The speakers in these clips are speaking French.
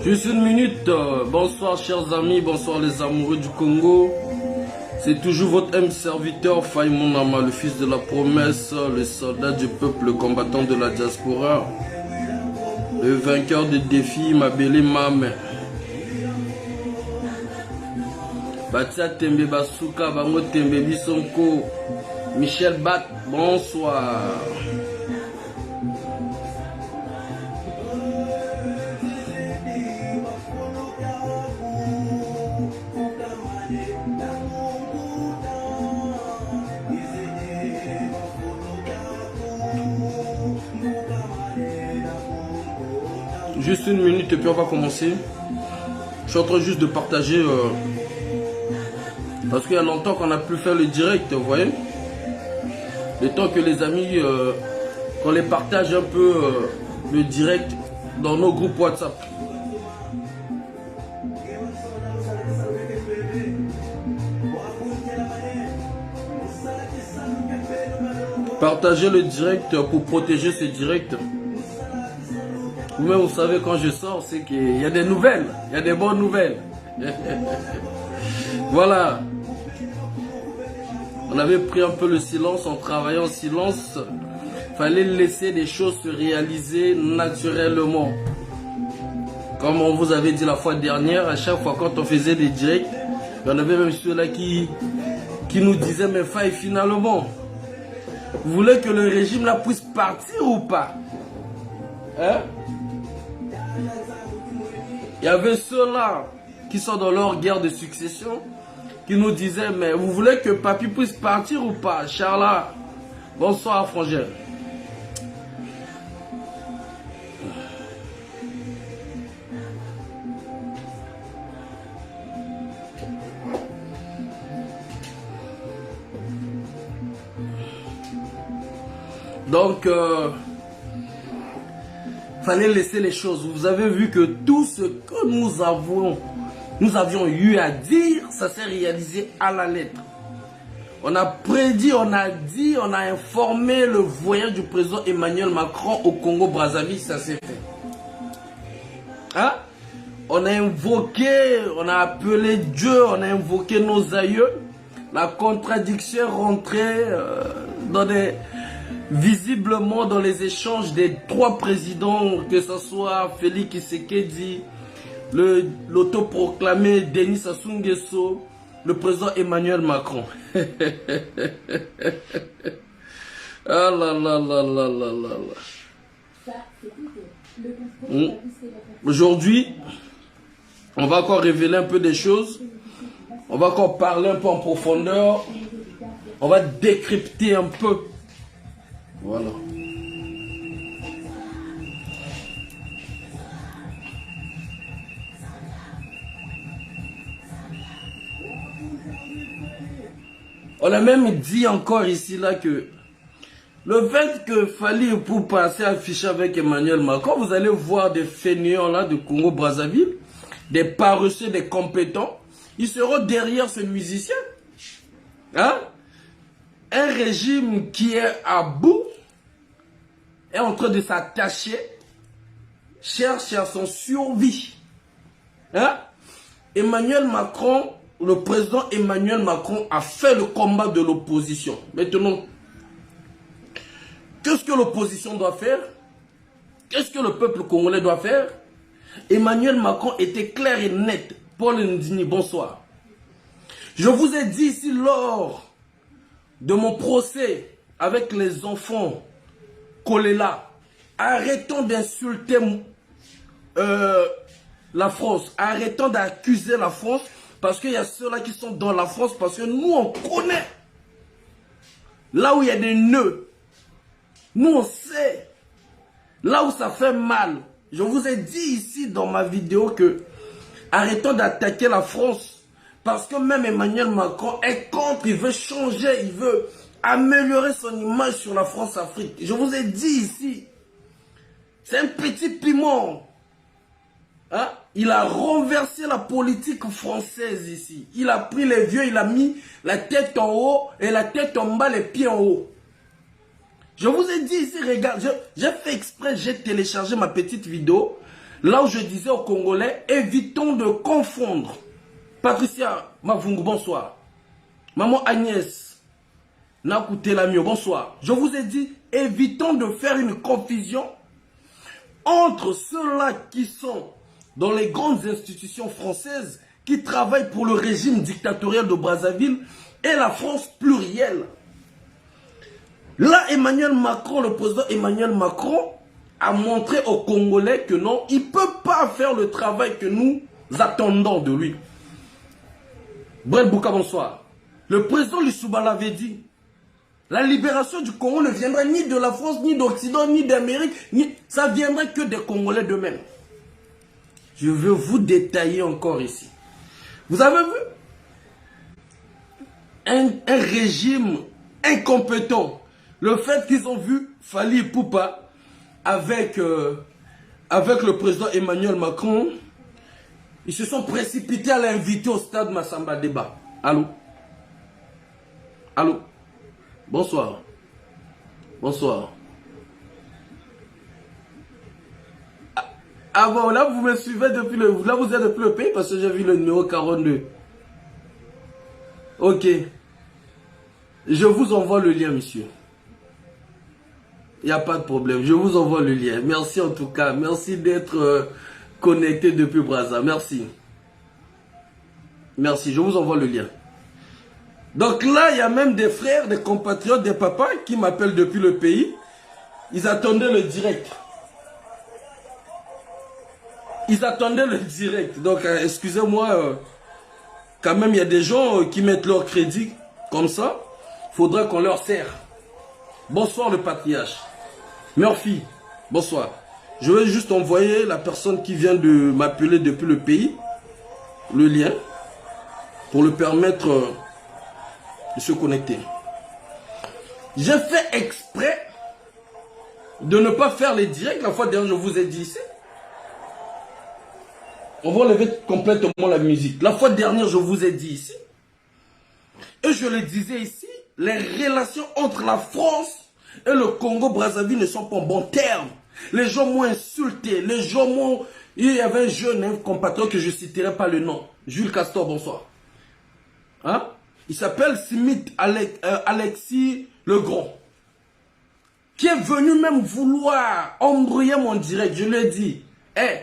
Juste une minute, bonsoir chers amis, bonsoir les amoureux du Congo. C'est toujours votre M serviteur Faye Monama, le fils de la promesse, le soldat du peuple, le combattant de la diaspora, le vainqueur des défis, Mabele Mame. Batia Tembe Basuka, Bango Tembe Bisonko, Michel Bat, bonsoir. Juste une minute et puis on va commencer. Je suis en train juste de partager parce qu'il y a longtemps qu'on a pu faire le direct, vous voyez. Le temps que les amis qu'on les partage un peu le direct dans nos groupes WhatsApp. Partagez le direct pour protéger ce direct. Vous-même, vous savez, quand je sors, c'est qu'il y a des nouvelles. Il y a des bonnes nouvelles. Voilà. On avait pris un peu le silence, on travaillait en silence. Il fallait laisser les choses se réaliser naturellement. Comme on vous avait dit la fois dernière, à chaque fois quand on faisait des directs, il y en avait même ceux-là qui nous disaient, mais Faye, finalement, vous voulez que le régime là puisse partir ou pas? Hein? Il y avait ceux-là qui sont dans leur guerre de succession qui nous disaient, mais vous voulez que papy puisse partir ou pas? Charles, bonsoir frangin. Donc, fallait laisser les choses. Vous avez vu que tout ce que nous avions eu à dire, ça s'est réalisé à la lettre. On a prédit, on a dit, on a informé le voyage du président Emmanuel Macron au Congo-Brazzaville, ça s'est fait. Hein? On a invoqué, on a appelé Dieu, on a invoqué nos aïeux. La contradiction est rentrée visiblement dans les échanges des trois présidents, que ce soit Félix Tshisekedi, l'autoproclamé Denis Sassou Nguesso, le président Emmanuel Macron. Ah là là là là là là là. Aujourd'hui, On va encore révéler un peu des choses. On va encore parler un peu en profondeur. On va décrypter un peu. Voilà. On a même dit encore ici là que le fait que Fally Ipupa s'est affiché avec Emmanuel Macron, vous allez voir des fainéants là de Congo-Brazzaville, des paresseux, des compétents, ils seront derrière ce musicien. Hein? Un régime qui est à bout, est en train de s'attacher, cherche à son survie. Hein? Emmanuel Macron, le président Emmanuel Macron a fait le combat de l'opposition. Maintenant, qu'est-ce que l'opposition doit faire? Qu'est-ce que le peuple congolais doit faire? Emmanuel Macron était clair et net. Paul Ndini, bonsoir. Je vous ai dit ici lors de mon procès avec les enfants Kolela, arrêtons d'insulter la France, arrêtons d'accuser la France, parce qu'il y a ceux-là qui sont dans la France, parce que nous on connaît là où il y a des nœuds. Nous on sait là où ça fait mal. Je vous ai dit ici dans ma vidéo que arrêtons d'attaquer la France, parce que même Emmanuel Macron est contre, il veut changer, il veut améliorer son image sur la France-Afrique. Je vous ai dit ici, c'est un petit piment. Hein? Il a renversé la politique française ici. Il a pris les vieux, il a mis la tête en haut et la tête en bas, les pieds en haut. Je vous ai dit ici, regarde, j'ai fait exprès, j'ai téléchargé ma petite vidéo, là où je disais aux Congolais, évitons de confondre. Patricia Mavungu, bonsoir. Maman Agnès Nakoutelamio, bonsoir. Je vous ai dit, évitons de faire une confusion entre ceux-là qui sont dans les grandes institutions françaises, qui travaillent pour le régime dictatorial de Brazzaville, et la France plurielle. Là, Emmanuel Macron, le président Emmanuel Macron, a montré aux Congolais que non, il ne peut pas faire le travail que nous attendons de lui. Brel Bouka, bonsoir. Le président Lissouba l'avait dit. La libération du Congo ne viendra ni de la France, ni d'Occident, ni d'Amérique, ça viendra que des Congolais d'eux-mêmes. Je veux vous détailler encore ici. Vous avez vu un régime incompétent. Le fait qu'ils ont vu Fally Ipupa avec le président Emmanuel Macron, ils se sont précipités à l'inviter au stade Massamba Débat. Allô? Allô? Bonsoir. Bonsoir. Ah bon, là vous me suivez depuis le... Là vous êtes depuis le pays parce que j'ai vu le numéro 42. Ok. Je vous envoie le lien, monsieur. Il n'y a pas de problème. Je vous envoie le lien. Merci en tout cas. Merci d'être connecté depuis Brazza. Merci. Merci. Je vous envoie le lien. Donc là, il y a même des frères, des compatriotes, des papas qui m'appellent depuis le pays. Ils attendaient le direct. Ils attendaient le direct. Donc, excusez-moi. Quand même, il y a des gens qui mettent leur crédit comme ça. Il faudra qu'on leur serre. Bonsoir le patriarche. Murphy, bonsoir. Je vais juste envoyer la personne qui vient de m'appeler depuis le pays, le lien, pour le permettre de se connecter. J'ai fait exprès de ne pas faire les directs. La fois dernière, je vous ai dit ici. On va enlever complètement la musique. La fois dernière, je vous ai dit ici. Et je le disais ici, les relations entre la France et le Congo-Brazzaville ne sont pas en bons termes. Les gens m'ont insulté. Les gens m'ont... Il y avait un jeune compatriote que je ne citerai pas le nom. Jules Castor, bonsoir. Hein? Il s'appelle Smith Alexis Legrand. Qui est venu même vouloir embrouiller mon direct. Je lui ai dit, hey,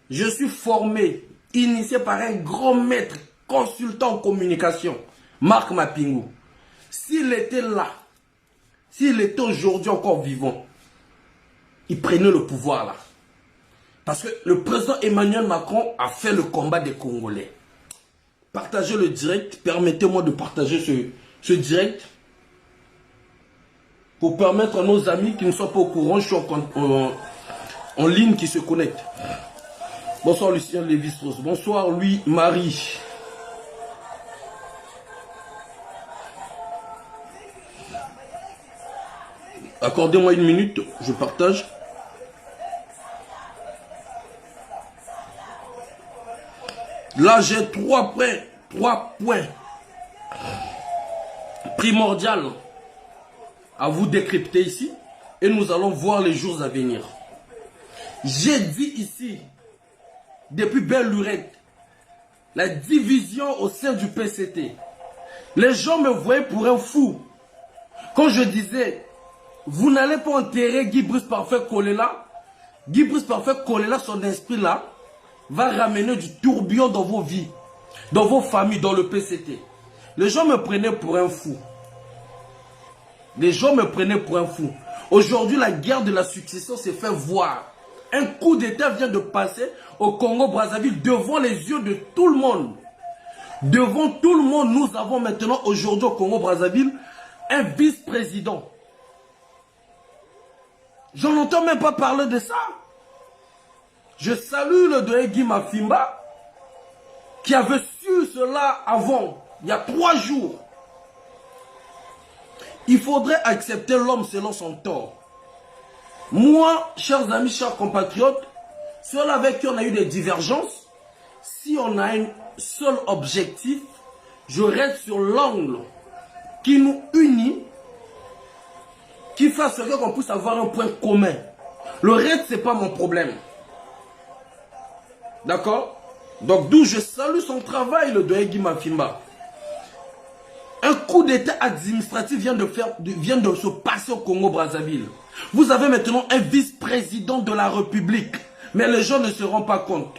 je suis formé, initié par un grand maître, consultant en communication, Marc Mapingou. S'il était là, s'il était aujourd'hui encore vivant, il prenait le pouvoir là. Parce que le président Emmanuel Macron a fait le combat des Congolais. Partagez le direct. Permettez-moi de partager ce direct. Pour permettre à nos amis qui ne sont pas au courant, je suis en ligne, qui se connectent. Bonsoir Lucien Lévi-Strauss. Bonsoir Louis-Marie. Accordez-moi une minute, je partage. Là, j'ai trois points primordiaux à vous décrypter ici. Et nous allons voir les jours à venir. J'ai dit ici, depuis belle lurette, la division au sein du PCT. Les gens me voyaient pour un fou. Quand je disais, vous n'allez pas enterrer Guy Brice Parfait Kolela. Guy Brice Parfait Kolela, son esprit là, va ramener du tourbillon dans vos vies, dans vos familles, dans le PCT. Les gens me prenaient pour un fou. Les gens me prenaient pour un fou. Aujourd'hui, la guerre de la succession s'est fait voir. Un coup d'État vient de passer au Congo-Brazzaville devant les yeux de tout le monde. Devant tout le monde, nous avons maintenant aujourd'hui au Congo-Brazzaville un vice-président. Je n'entends même pas parler de ça. Je salue le de Guy Mafimba qui avait su cela avant, il y a 3 jours. Il faudrait accepter l'homme selon son tort. Moi, chers amis, chers compatriotes, ceux avec qui on a eu des divergences, si on a un seul objectif, je reste sur l'angle qui nous unit, qui fasse qu'on puisse avoir un point commun. Le reste, ce n'est pas mon problème. D'accord? Donc, d'où je salue son travail, le de Guy Mafimba. Un coup d'état administratif vient de se passer au Congo-Brazzaville. Vous avez maintenant un vice-président de la République. Mais les gens ne se rendent pas compte.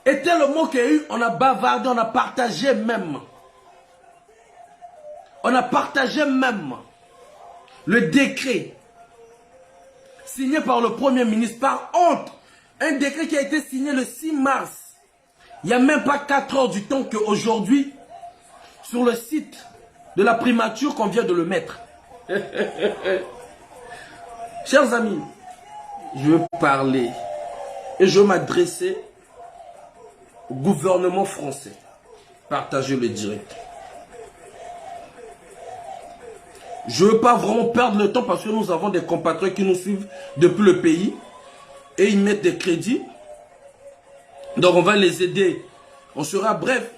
Et tellement qu'il y a eu, on a bavardé, on a partagé même. On a partagé même le décret signé par le Premier ministre par honte. Un décret qui a été signé le 6 mars. Il n'y a même pas 4 heures du temps qu'aujourd'hui, sur le site de la primature qu'on vient de le mettre. Chers amis, je veux parler et je veux m'adresser au gouvernement français. Partagez le direct. Je ne veux pas vraiment perdre le temps parce que nous avons des compatriotes qui nous suivent depuis le pays et ils mettent des crédits. Donc on va les aider. On sera bref.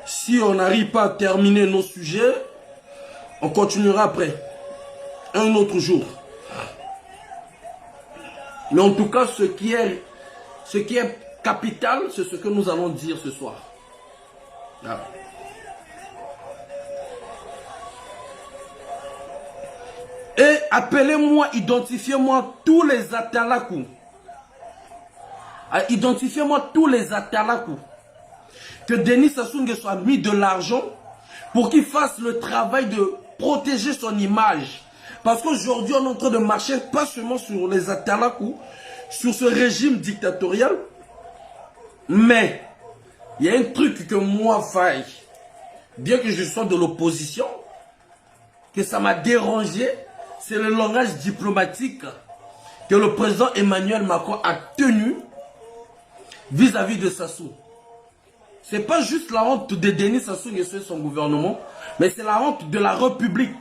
Si on n'arrive pas à terminer nos sujets, on continuera après. Un autre jour. Mais en tout cas, ce qui est capital, c'est ce que nous allons dire ce soir. Voilà. Et appelez-moi, identifiez-moi tous les Atalakou. Identifiez-moi tous les Atalakou. Que Denis Sassou Nguesso soit mis de l'argent pour qu'il fasse le travail de protéger son image. Parce qu'aujourd'hui, on est en train de marcher pas seulement sur les Atalakou, sur ce régime dictatorial, mais il y a un truc que moi, faille, bien que je sois de l'opposition, que ça m'a dérangé, c'est le langage diplomatique que le président Emmanuel Macron a tenu vis-à-vis de Sassou. Ce n'est pas juste la honte de Denis Sassou Nguesso et son gouvernement, mais c'est la honte de la République.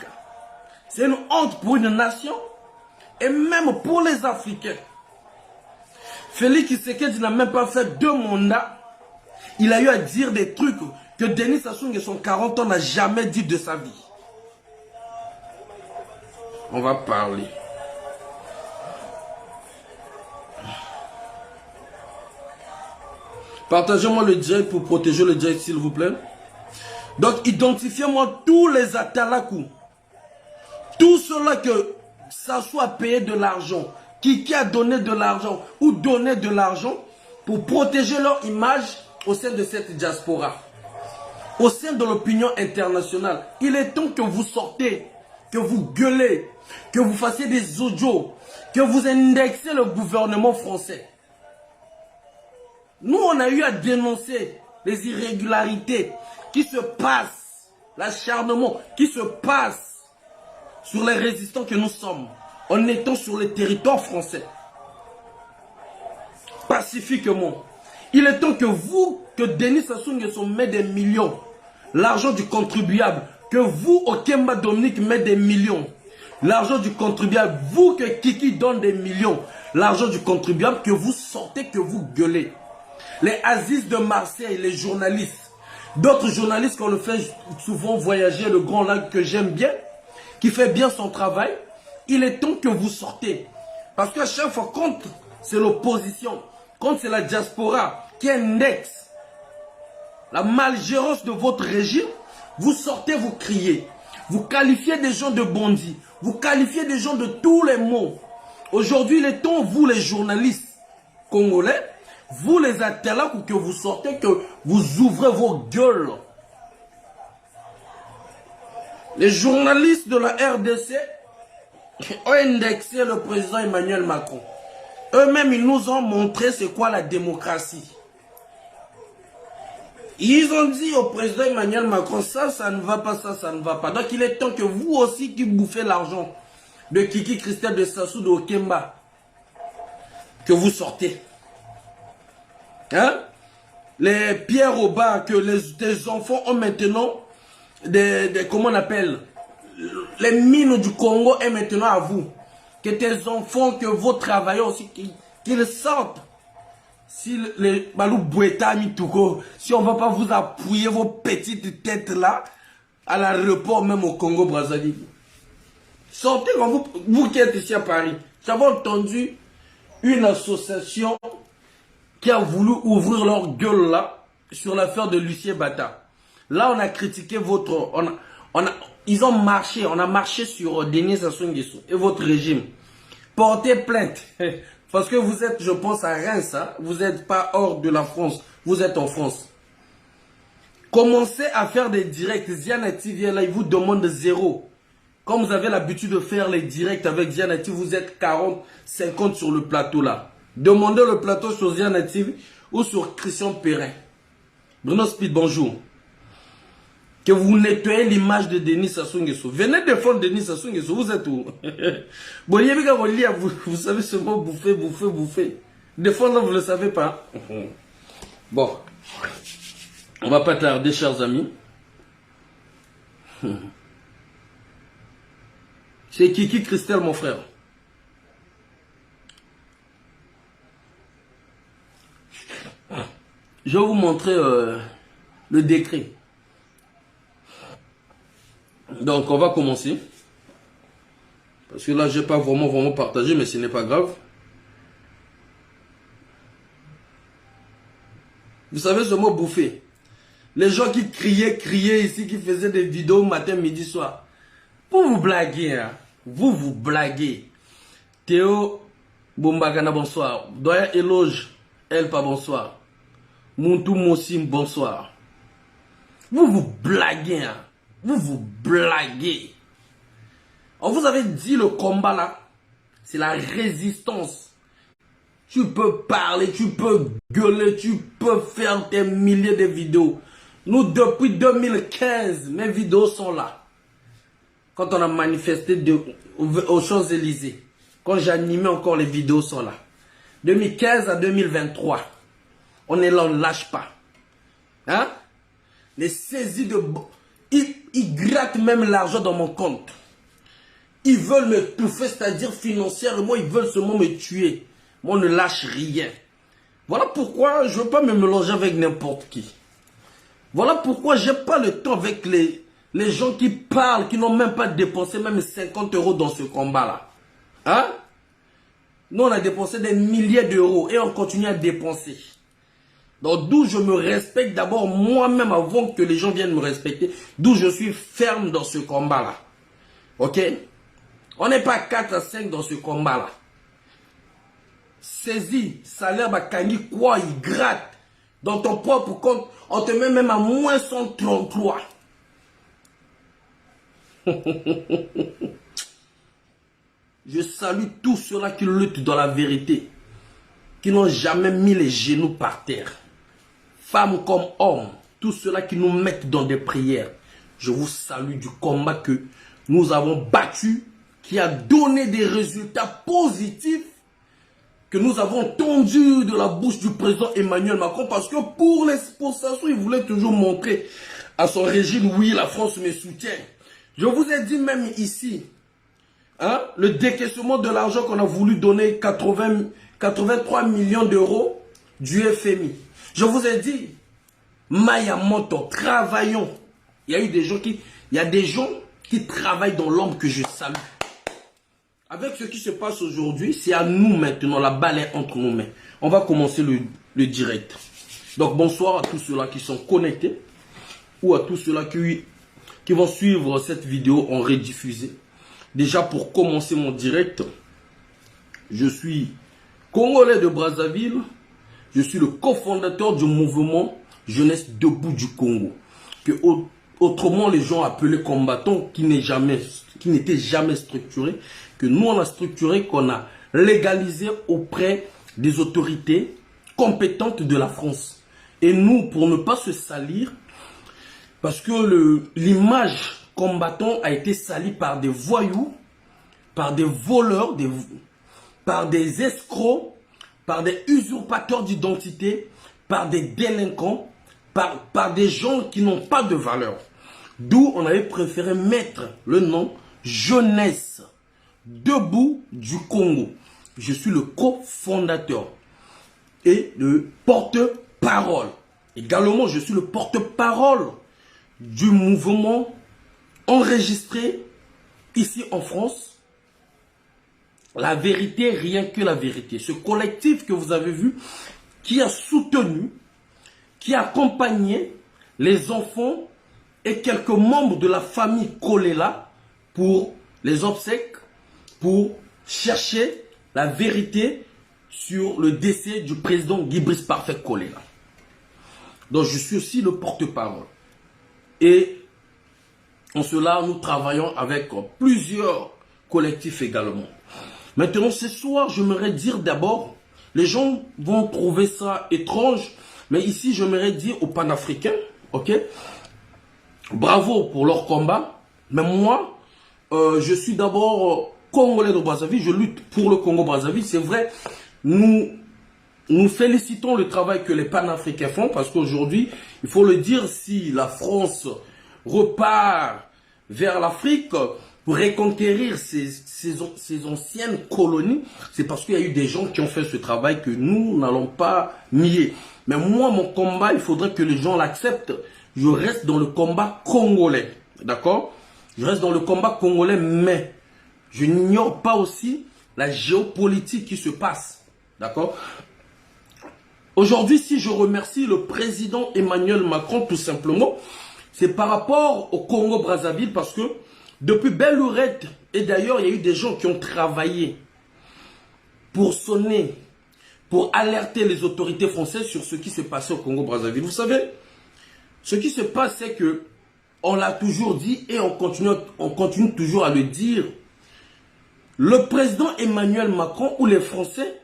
C'est une honte pour une nation et même pour les Africains. Félix Tshisekedi n'a même pas fait 2 mandats. Il a eu à dire des trucs que Denis Sassou Nguesso, 40 ans, n'a jamais dit de sa vie. On va parler. Partagez-moi le direct pour protéger le direct, s'il vous plaît. Donc, identifiez-moi tous les Atalakou. Tout cela que Sassou a payé de l'argent, qui a donné de l'argent ou donné de l'argent pour protéger leur image au sein de cette diaspora, au sein de l'opinion internationale. Il est temps que vous sortez que vous gueulez, que vous fassiez des audios, que vous indexez le gouvernement français. Nous, on a eu à dénoncer les irrégularités qui se passent, l'acharnement qui se passe sur les résistants que nous sommes, en étant sur le territoire français. Pacifiquement. Il est temps que vous, que Denis Sassou Nguesso met des millions, l'argent du contribuable, que vous, Okemba Dominique, met des millions, l'argent du contribuable, vous, que Kiki donne des millions, l'argent du contribuable, que vous sortez, que vous gueulez. Les Aziz de Marseille, les journalistes, d'autres journalistes qu'on le fait souvent voyager, le Grand Lac que j'aime bien, qui fait bien son travail, il est temps que vous sortez. Parce qu'à chaque fois, quand c'est l'opposition, quand c'est la diaspora qui indexe la malgérance de votre régime, vous sortez, vous criez. Vous qualifiez des gens de bandits. Vous qualifiez des gens de tous les mots. Aujourd'hui, il est temps, vous les journalistes congolais, vous les attelants, que vous sortez, que vous ouvrez vos gueules. Les journalistes de la RDC ont indexé le président Emmanuel Macron. Eux-mêmes, ils nous ont montré c'est quoi la démocratie. Ils ont dit au président Emmanuel Macron, ça ne va pas, ça ne va pas. Donc il est temps que vous aussi qui bouffez l'argent de Kiki, Christelle, de Sassou, de Okemba, que vous sortez. Hein? Les pierres au bas que tes enfants ont maintenant, comment on appelle, les mines du Congo est maintenant à vous. Que tes enfants, que vos travailleurs aussi, qu'ils sortent. Si les Balou Boueta Mitouko, si on ne va pas vous appuyer vos petites têtes là, à l'aéroport même au Congo Brazzaville. Sortez quand vous qui êtes ici à Paris. J'avais entendu une association qui a voulu ouvrir leur gueule là sur l'affaire de Lucien Bata. Là, on a critiqué votre... Ils ont marché, on a marché sur Denis Sassou Nguesso et votre régime. Portez plainte. Parce que vous êtes, je pense, à Reims. Hein? Vous n'êtes pas hors de la France. Vous êtes en France. Commencez à faire des directs. Zianati vient là, il vous demande 0. Comme vous avez l'habitude de faire les directs avec Zianati, vous êtes 40, 50 sur le plateau là. Demandez le plateau sur Zianati ou sur Christian Perrin. Bruno Speed, bonjour. Que vous nettoyez l'image de Denis Sassou Nguesso. Venez défendre Denis Sassou Nguesso. Vous êtes où? Bon, il y a vous savez seulement bouffer, bouffer, bouffer. Défendre, vous ne le savez pas. Bon. On va pas tarder, chers amis. C'est Kiki Christelle, mon frère. Je vais vous montrer le décret. Donc, on va commencer. Parce que là, je n'ai pas vraiment partagé, mais ce n'est pas grave. Vous savez ce mot bouffer. Les gens qui criaient ici, qui faisaient des vidéos matin, midi, soir. Pour vous blaguer, hein. Vous blaguez. Théo Bombagana, bonsoir. Doya Éloge, elle pas bonsoir. Muntu Mossim, bonsoir. Vous blaguez, hein. Vous blaguez. On vous avait dit le combat là, c'est la résistance. Tu peux parler, tu peux gueuler, tu peux faire des milliers de vidéos. Nous, depuis 2015, mes vidéos sont là. Quand on a manifesté aux Champs-Élysées, quand j'animais encore, les vidéos sont là. 2015 à 2023, on est là, on ne lâche pas. Hein? Les saisies de... Ils grattent même l'argent dans mon compte. Ils veulent me touffer, c'est-à-dire financièrement, ils veulent seulement me tuer. Moi, on ne lâche rien. Voilà pourquoi je ne veux pas me mélanger avec n'importe qui. Voilà pourquoi je n'ai pas le temps avec les gens qui parlent, qui n'ont même pas dépensé même 50 € dans ce combat-là. Hein? Nous, on a dépensé des milliers d'euros et on continue à dépenser. Donc, d'où je me respecte d'abord moi-même avant que les gens viennent me respecter. D'où je suis ferme dans ce combat-là. Ok? On n'est pas 4 à 5 dans ce combat-là. Saisis, salaire, bakangi, quoi, il gratte. Dans ton propre compte, on te met même à moins 133. Je salue tous ceux-là qui luttent dans la vérité, qui n'ont jamais mis les genoux par terre. Femmes comme hommes, tous ceux-là qui nous mettent dans des prières. Je vous salue du combat que nous avons battu, qui a donné des résultats positifs, que nous avons entendu de la bouche du président Emmanuel Macron, parce que pour l'exportation, il voulait toujours montrer à son régime, oui, la France me soutient. Je vous ai dit même ici, hein, le décaissement de l'argent qu'on a voulu donner, 83 millions d'euros du FMI. Je vous ai dit, Mayamoto, travaillons. Il y a eu des gens qui travaillent dans l'ombre que je salue. Avec ce qui se passe aujourd'hui, c'est à nous maintenant, la balle est entre nos mains. On va commencer le direct. Donc bonsoir à tous ceux-là qui sont connectés ou à tous ceux-là qui vont suivre cette vidéo en rediffusée. Déjà pour commencer mon direct, je suis Congolais de Brazzaville. Je suis le cofondateur du mouvement Jeunesse Debout du Congo. Que autrement les gens appelaient combattants qui n'étaient jamais structurés. Que nous on a structuré, qu'on a légalisé auprès des autorités compétentes de la France. Et nous, pour ne pas se salir, parce que l'image combattant a été salie par des voyous, par des voleurs, par des escrocs, par des usurpateurs d'identité, par des délinquants, par des gens qui n'ont pas de valeur. D'où on avait préféré mettre le nom Jeunesse Debout du Congo. Je suis le cofondateur et le porte-parole. Également, je suis le porte-parole du mouvement enregistré ici en France. La vérité, rien que la vérité. Ce collectif que vous avez vu, qui a soutenu, qui a accompagné les enfants et quelques membres de la famille Kolela pour les obsèques, pour chercher la vérité sur le décès du président Guy Brice Parfait Kolela. Donc je suis aussi le porte-parole. Et en cela, nous travaillons avec plusieurs collectifs également. Maintenant, ce soir, j'aimerais dire d'abord, les gens vont trouver ça étrange, mais ici, j'aimerais dire aux panafricains, ok, bravo pour leur combat, mais moi, je suis d'abord Congolais de Brazzaville, je lutte pour le Congo-Brazzaville, c'est vrai, nous félicitons le travail que les panafricains font, parce qu'aujourd'hui, il faut le dire, si la France repart vers l'Afrique pour reconquérir ces anciennes colonies, c'est parce qu'il y a eu des gens qui ont fait ce travail que nous n'allons pas nier. Mais moi, mon combat, il faudrait que les gens l'acceptent. Je reste dans le combat congolais, d'accord? Je reste dans le combat congolais, mais je n'ignore pas aussi la géopolitique qui se passe, d'accord? Aujourd'hui, si je remercie le président Emmanuel Macron, tout simplement, c'est par rapport au Congo-Brazzaville, parce que depuis belle lurette, et d'ailleurs, il y a eu des gens qui ont travaillé pour sonner, pour alerter les autorités françaises sur ce qui s'est passé au Congo-Brazzaville. Vous savez, ce qui se passe, c'est que on l'a toujours dit et on continue toujours à le dire. Le président Emmanuel Macron ou les Français,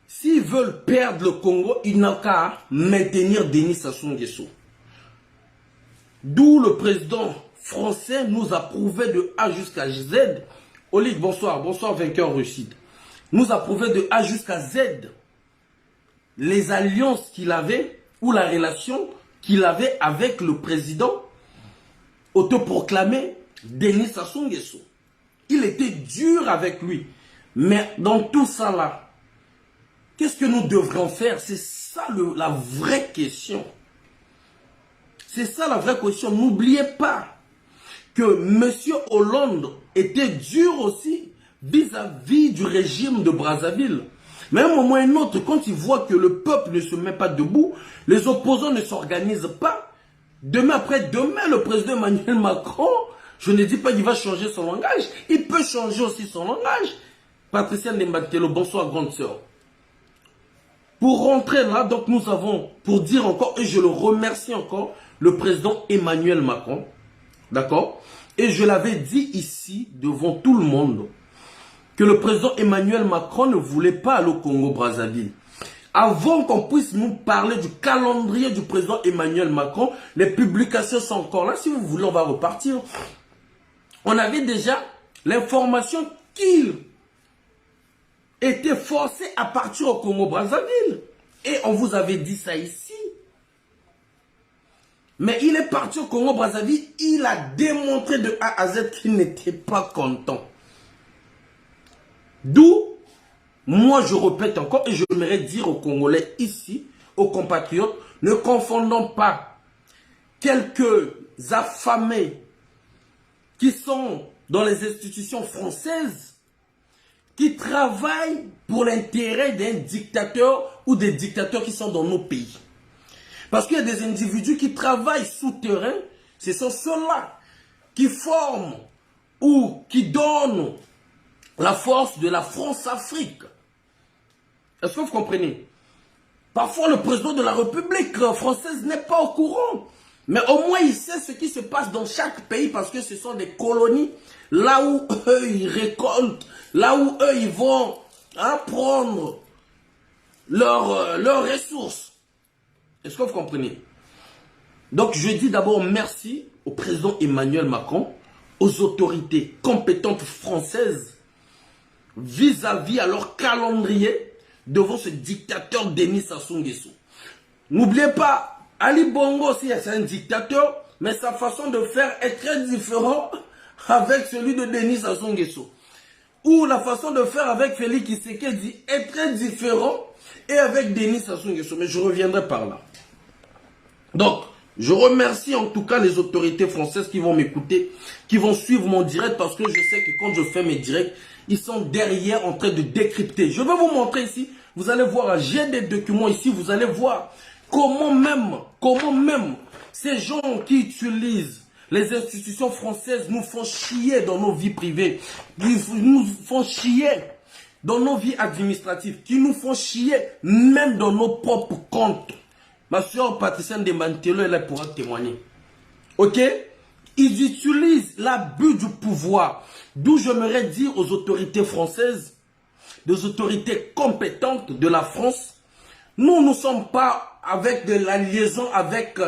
s'ils veulent perdre le Congo, ils n'ont qu'à maintenir Denis Sassou Nguesso. D'où le président français nous a prouvé de A jusqu'à Z. Olive, bonsoir, bonsoir vainqueur Russie. Nous a prouvé de A jusqu'à Z les alliances qu'il avait ou la relation qu'il avait avec le président autoproclamé Denis Sassou Nguesso. Il était dur avec lui. Mais dans tout ça là, qu'est-ce que nous devrions faire? C'est ça la vraie question. C'est ça la vraie question. N'oubliez pas que M. Hollande était dur aussi vis-à-vis du régime de Brazzaville. Mais à un moment ou à un autre, quand il voit que le peuple ne se met pas debout, les opposants ne s'organisent pas, demain après demain, le président Emmanuel Macron, je ne dis pas qu'il va changer son langage, il peut changer aussi son langage. Patricia Ndembatelo, bonsoir grande sœur. Pour rentrer là, donc nous avons, pour dire encore, et je le remercie encore, le président Emmanuel Macron, d'accord, Et je l'avais dit ici, devant tout le monde, que le président Emmanuel Macron ne voulait pas aller au Congo-Brazzaville. Avant qu'on puisse nous parler du calendrier du président Emmanuel Macron, les publications sont encore là. Si vous voulez, on va repartir. On avait déjà l'information qu'il était forcé à partir au Congo-Brazzaville. Et on vous avait dit ça ici. Mais il est parti au Congo-Brazzaville, il a démontré de A à Z qu'il n'était pas content. D'où, moi je répète encore, et j'aimerais dire aux Congolais ici, aux compatriotes, ne confondons pas quelques affamés qui sont dans les institutions françaises, qui travaillent pour l'intérêt d'un dictateur ou des dictateurs qui sont dans nos pays. Parce qu'il y a des individus qui travaillent souterrain, ce sont ceux-là qui forment ou qui donnent la force de la France-Afrique. Est-ce que vous comprenez? Parfois, le président de la République française n'est pas au courant. Mais au moins, il sait ce qui se passe dans chaque pays parce que ce sont des colonies. Là où eux, ils récoltent, là où eux, ils vont prendre leurs ressources. Est-ce que vous comprenez? Donc, je dis d'abord merci au président Emmanuel Macron, aux autorités compétentes françaises vis-à-vis à leur calendrier devant ce dictateur Denis Sassou Nguesso. N'oubliez pas, Ali Bongo aussi, c'est un dictateur, mais sa façon de faire est très différente avec celui de Denis Sassou Nguesso. Ou la façon de faire avec Félix Tshisekedi est très différente et avec Denis Sassou Nguesso. Mais je reviendrai par là. Donc, je remercie en tout cas les autorités françaises qui vont m'écouter, qui vont suivre mon direct parce que je sais que quand je fais mes directs, ils sont derrière en train de décrypter. Je vais vous montrer ici, vous allez voir, j'ai des documents ici, vous allez voir comment même ces gens qui utilisent les institutions françaises nous font chier dans nos vies privées, nous font chier dans nos vies administratives, qui nous font chier même dans nos propres comptes. Ma soeur Patricia Ndemantelo, elle pourra témoigner. Ok? Ils utilisent l'abus du pouvoir. D'où j'aimerais dire aux autorités françaises, des autorités compétentes de la France, nous ne sommes pas avec de la liaison avec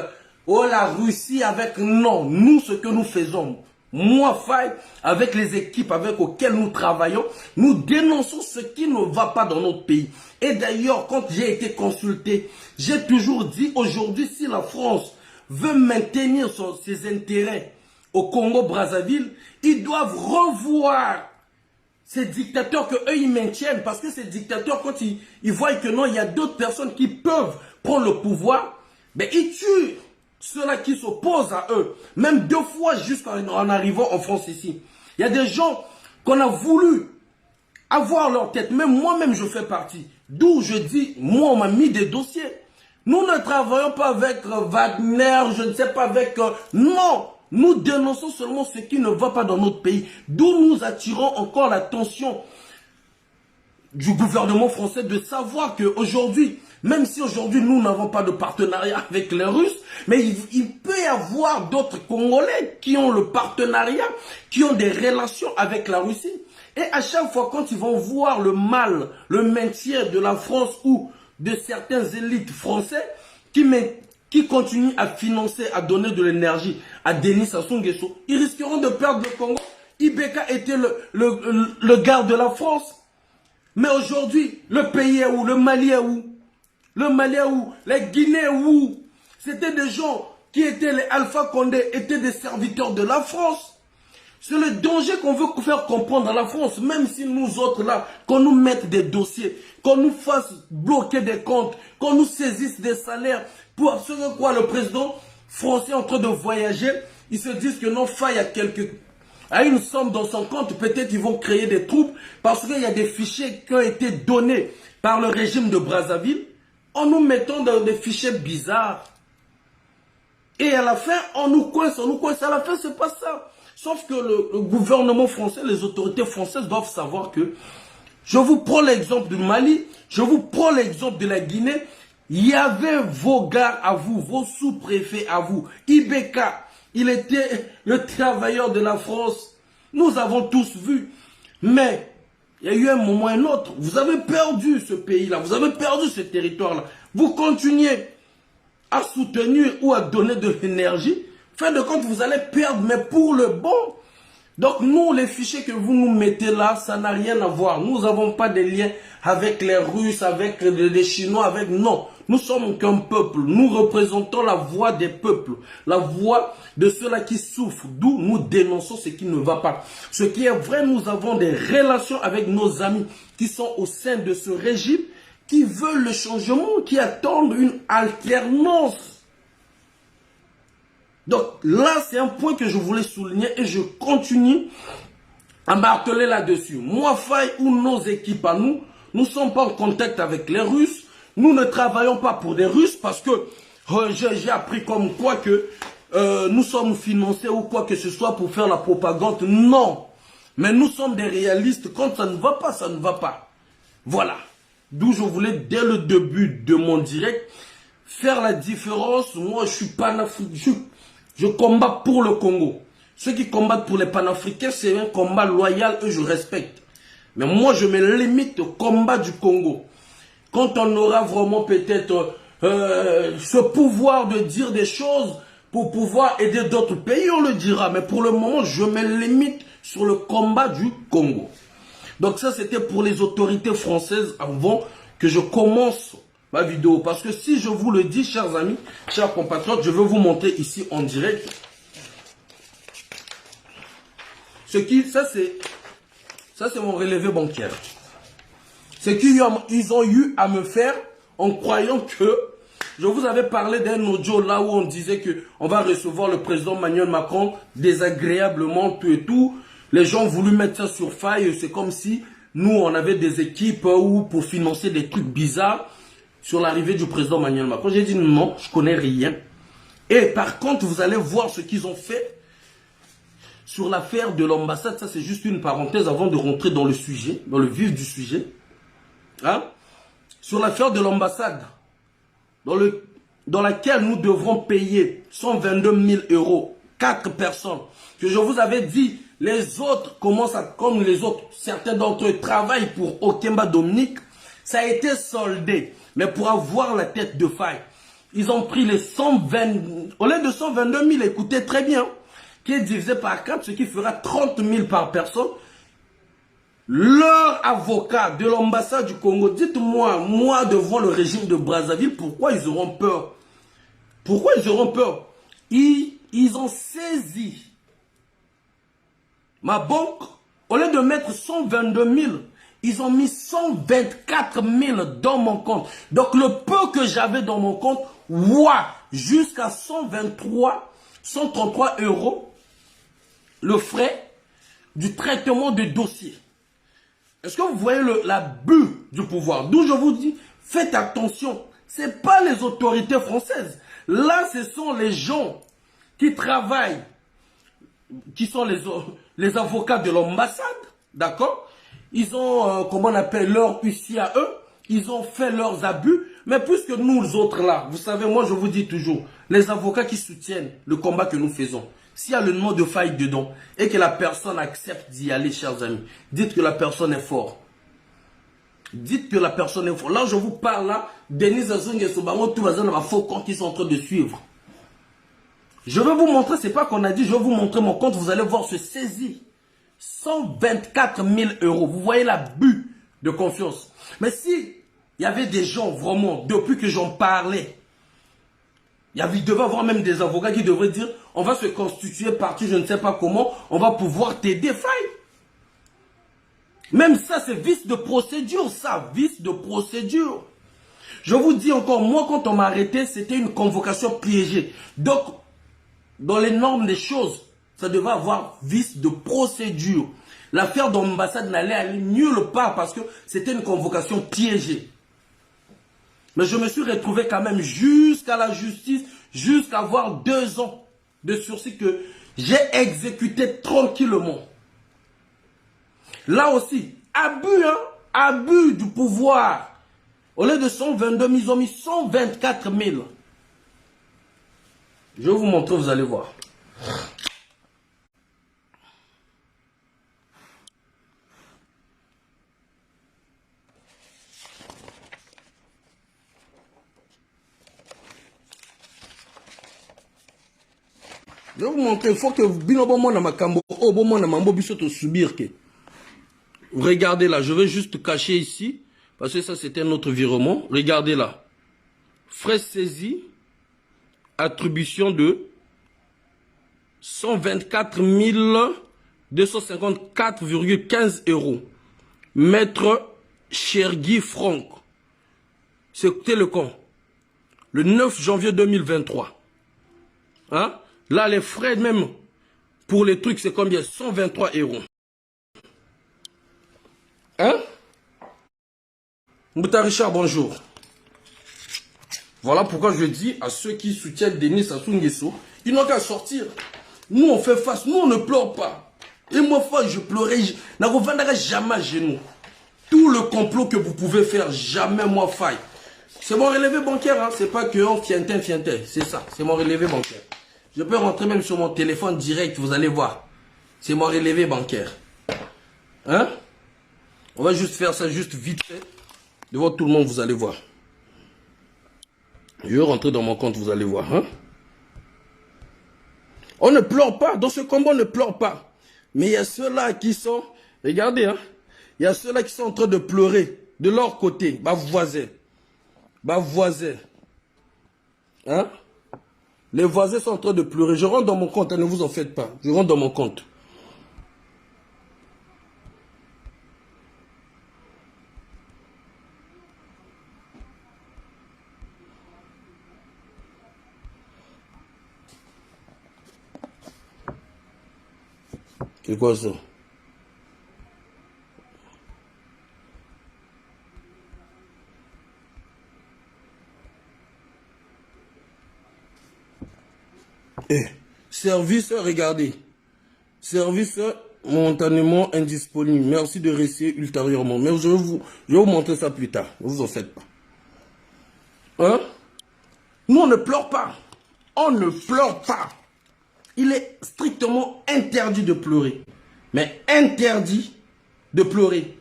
la Russie, avec non. Nous, ce que nous faisons, moi, Faye, avec les équipes avec lesquelles nous travaillons, nous dénonçons ce qui ne va pas dans notre pays. Et d'ailleurs, quand j'ai été consulté, j'ai toujours dit, aujourd'hui, si la France veut maintenir ses intérêts au Congo-Brazzaville, ils doivent revoir ces dictateurs qu'eux, ils maintiennent. Parce que ces dictateurs, quand ils voient que non, il y a d'autres personnes qui peuvent prendre le pouvoir, ben, ils tuent ceux-là qui s'opposent à eux. Même 2 fois jusqu'en arrivant en France ici. Il y a des gens qu'on a voulu avoir leur tête. Même moi-même, je fais partie. D'où je dis, moi, on m'a mis des dossiers. Nous ne travaillons pas avec Wagner, je ne sais pas avec... non, nous dénonçons seulement ce qui ne va pas dans notre pays. D'où nous attirons encore l'attention du gouvernement français de savoir qu'aujourd'hui, même si aujourd'hui nous n'avons pas de partenariat avec les Russes, mais il peut y avoir d'autres Congolais qui ont le partenariat, qui ont des relations avec la Russie. Et à chaque fois quand ils vont voir le mal, le maintien de la France ou de certaines élites françaises qui continuent à financer, à donner de l'énergie à Denis Sassou Nguesso, ils risqueront de perdre le Congo. Ibeka était le garde de la France. Mais aujourd'hui, le pays est où? Le Mali est où? Le Mali est où? Les Guinéens où? C'était des gens qui étaient les Alpha Condé, étaient des serviteurs de la France. C'est le danger qu'on veut faire comprendre à la France, même si nous autres là, qu'on nous mette des dossiers, qu'on nous fasse bloquer des comptes, qu'on nous saisisse des salaires, pour absolument quoi le président français en train de voyager, ils se disent que non, faille à une somme dans son compte, peut-être ils vont créer des troubles, parce qu'il y a des fichiers qui ont été donnés par le régime de Brazzaville, en nous mettant dans des fichiers bizarres. Et à la fin, on nous coince, à la fin, c'est pas ça. Sauf que le gouvernement français, les autorités françaises doivent savoir que, je vous prends l'exemple du Mali, je vous prends l'exemple de la Guinée, il y avait vos gars à vous, vos sous-préfets à vous, Ibeka, Il était le travailleur de la France. Nous avons tous vu. Mais il y a eu un moment et un autre. Vous avez perdu ce pays-là. Vous avez perdu ce territoire-là. Vous continuez à soutenir ou à donner de l'énergie. Fin de compte, vous allez perdre, mais pour le bon. Donc nous, les fichiers que vous nous mettez là, ça n'a rien à voir. Nous n'avons pas de lien avec les Russes, avec les Chinois, avec... Non, nous sommes qu'un peuple. Nous représentons la voix des peuples, la voix de ceux-là qui souffrent. D'où nous dénonçons ce qui ne va pas. Ce qui est vrai, nous avons des relations avec nos amis qui sont au sein de ce régime, qui veulent le changement, qui attendent une alternance. Donc là, c'est un point que je voulais souligner et je continue à marteler là-dessus. Moi, Faye ou nos équipes à nous, nous ne sommes pas en contact avec les Russes. Nous ne travaillons pas pour des Russes parce que j'ai appris comme quoi que nous sommes financés ou quoi que ce soit pour faire la propagande. Non. Mais nous sommes des réalistes. Quand ça ne va pas, ça ne va pas. Voilà. D'où je voulais, dès le début de mon direct, faire la différence. Moi, je suis panafricain. Je combats pour le Congo. Ceux qui combattent pour les panafricains, c'est un combat loyal et je respecte. Mais moi, je me limite au combat du Congo. Quand on aura vraiment peut-être ce pouvoir de dire des choses pour pouvoir aider d'autres pays, on le dira. Mais pour le moment, je me limite sur le combat du Congo. Donc ça, c'était pour les autorités françaises avant que je commence ma vidéo. Parce que si je vous le dis, chers amis, chers compatriotes, je vais vous montrer ici en direct. Ça c'est mon relevé bancaire. Ce qu'ils ont eu à me faire en croyant que je vous avais parlé d'un audio là où on disait que on va recevoir le président Emmanuel Macron désagréablement, tout et tout. Les gens ont voulu mettre ça sur Faye. C'est comme si nous, on avait des équipes où pour financer des trucs bizarres sur l'arrivée du président Emmanuel Macron. J'ai dit non, je connais rien. Et par contre, vous allez voir ce qu'ils ont fait sur l'affaire de l'ambassade. Ça, c'est juste une parenthèse avant de rentrer dans le sujet, dans le vif du sujet. Hein? Sur l'affaire de l'ambassade, dans laquelle nous devrons payer 122 000 euros, 4 personnes, que je vous avais dit, les autres commencent à, comme les autres, certains d'entre eux travaillent pour Okemba Dominique, ça a été soldé. Mais pour avoir la tête de Faye, ils ont pris les 120, au lieu de 122 000, écoutez très bien, qui est divisé par 4, ce qui fera 30 000 par personne. Leur avocat de l'ambassade du Congo, dites-moi, moi devant le régime de Brazzaville, pourquoi ils auront peur? Pourquoi ils auront peur? Ils ont saisi ma banque, au lieu de mettre 122 000, ils ont mis 124 000 dans mon compte. Donc le peu que j'avais dans mon compte, jusqu'à 133 euros, le frais du traitement de dossier. Est-ce que vous voyez l'abus du pouvoir? D'où je vous dis, faites attention. Ce n'est pas les autorités françaises. Là, ce sont les gens qui travaillent, qui sont les avocats de l'ambassade, d'accord? Ils ont, comment on appelle, leur huissier à eux. Ils ont fait leurs abus. Mais puisque nous autres là, vous savez, moi je vous dis toujours, les avocats qui soutiennent le combat que nous faisons, s'il y a le nom de Faye dedans et que la personne accepte d'y aller, chers amis, dites que la personne est forte. Dites que la personne est forte. Là, je vous parle là, Denis Sassou Nguesso, tous les faux comptes qui sont en train de suivre. Je vais vous montrer, c'est pas qu'on a dit, je vais vous montrer mon compte, vous allez voir ce saisi. 124 000 euros. Vous voyez l'abus de confiance. Mais si il y avait des gens vraiment, depuis que j'en parlais, il devait y avoir même des avocats qui devraient dire, on va se constituer parti, je ne sais pas comment, on va pouvoir t'aider, Faye. Même ça, c'est vice de procédure, ça, vice de procédure. Je vous dis encore, moi, quand on m'a arrêté, c'était une convocation piégée. Donc, dans les normes des choses, ça devait avoir vice de procédure. L'affaire d'ambassade n'allait aller nulle part parce que c'était une convocation piégée. Mais je me suis retrouvé quand même jusqu'à la justice, jusqu'à avoir 2 ans de sursis que j'ai exécuté tranquillement. Là aussi, abus, hein, abus du pouvoir. Au lieu de 122 000, ils ont mis 124 000. Je vais vous montrer, vous allez voir. Je vais vous montrer, il faut que Binobomo Namakambo, Obomo Namambo Bissoto subir. Regardez là, je vais juste cacher ici, parce que ça c'était un autre virement. Regardez là. Frais saisis, attribution de 124 254,15 €. Maître Chergui Franck. C'était le quand? Le 9 janvier 2023. Hein? Là, les frais même pour les trucs, c'est combien? 123 €. Hein? Mbouta Richard, bonjour. Voilà pourquoi je dis à ceux qui soutiennent Denis Sassou Nguesso, ils n'ont qu'à sortir. Nous, on fait face. Nous, on ne pleure pas. Et moi, je pleurais. Je ne jamais à genoux. Tout le complot que vous pouvez faire, jamais moi faille. C'est mon relevé bancaire. Hein. C'est pas que on fientin. C'est ça. C'est mon relevé bancaire. Je peux rentrer même sur mon téléphone direct. Vous allez voir. C'est mon relevé bancaire. Hein? On va juste faire ça juste vite fait. Devant tout le monde, vous allez voir. Je vais rentrer dans mon compte, vous allez voir. Hein? On ne pleure pas. Dans ce combat, on ne pleure pas. Mais il y a ceux-là qui sont... Regardez, hein. Il y a ceux-là qui sont en train de pleurer. De leur côté. Bah, voisin. Bah, voisin. Hein? Les voisins sont en train de pleurer. Je rentre dans mon compte, hein, ne vous en faites pas. Je rentre dans mon compte. C'est quoi ça? Service, regardez. Service momentanément indisponible. Merci de rester ultérieurement. Mais je vais vous montrer ça plus tard. Ne vous en faites pas. Hein? Nous, on ne pleure pas. On ne pleure pas. Il est strictement interdit de pleurer. Mais interdit de pleurer.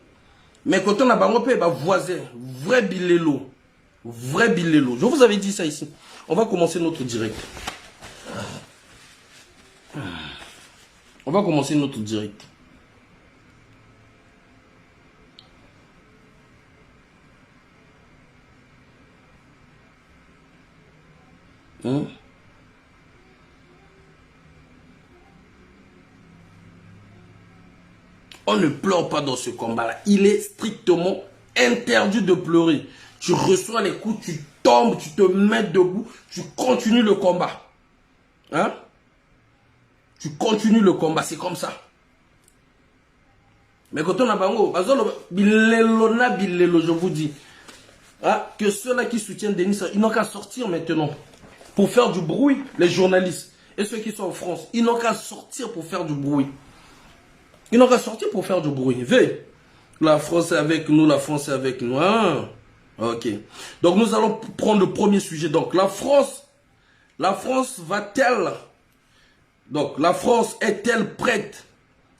Mais quand on a bangopé, bah voisin, vrai bilélo. Vrai bilélo. Je vous avais dit ça ici. On va commencer notre direct. On va commencer notre direct. Hein? On ne pleure pas dans ce combat-là. Il est strictement interdit de pleurer. Tu reçois les coups, tu tombes, tu te mets debout, tu continues le combat. Hein? Tu continues le combat, c'est comme ça. Mais quand on a bango, je vous dis, hein, que ceux-là qui soutiennent Denis, ils n'ont qu'à sortir maintenant pour faire du bruit, les journalistes. Et ceux qui sont en France, ils n'ont qu'à sortir pour faire du bruit. Ils n'ont qu'à sortir pour faire du bruit. Veuillez. La France est avec nous, la France est avec nous. Ah, ok. Donc nous allons prendre le premier sujet. Donc la France va-t-elle... Donc la France est-elle prête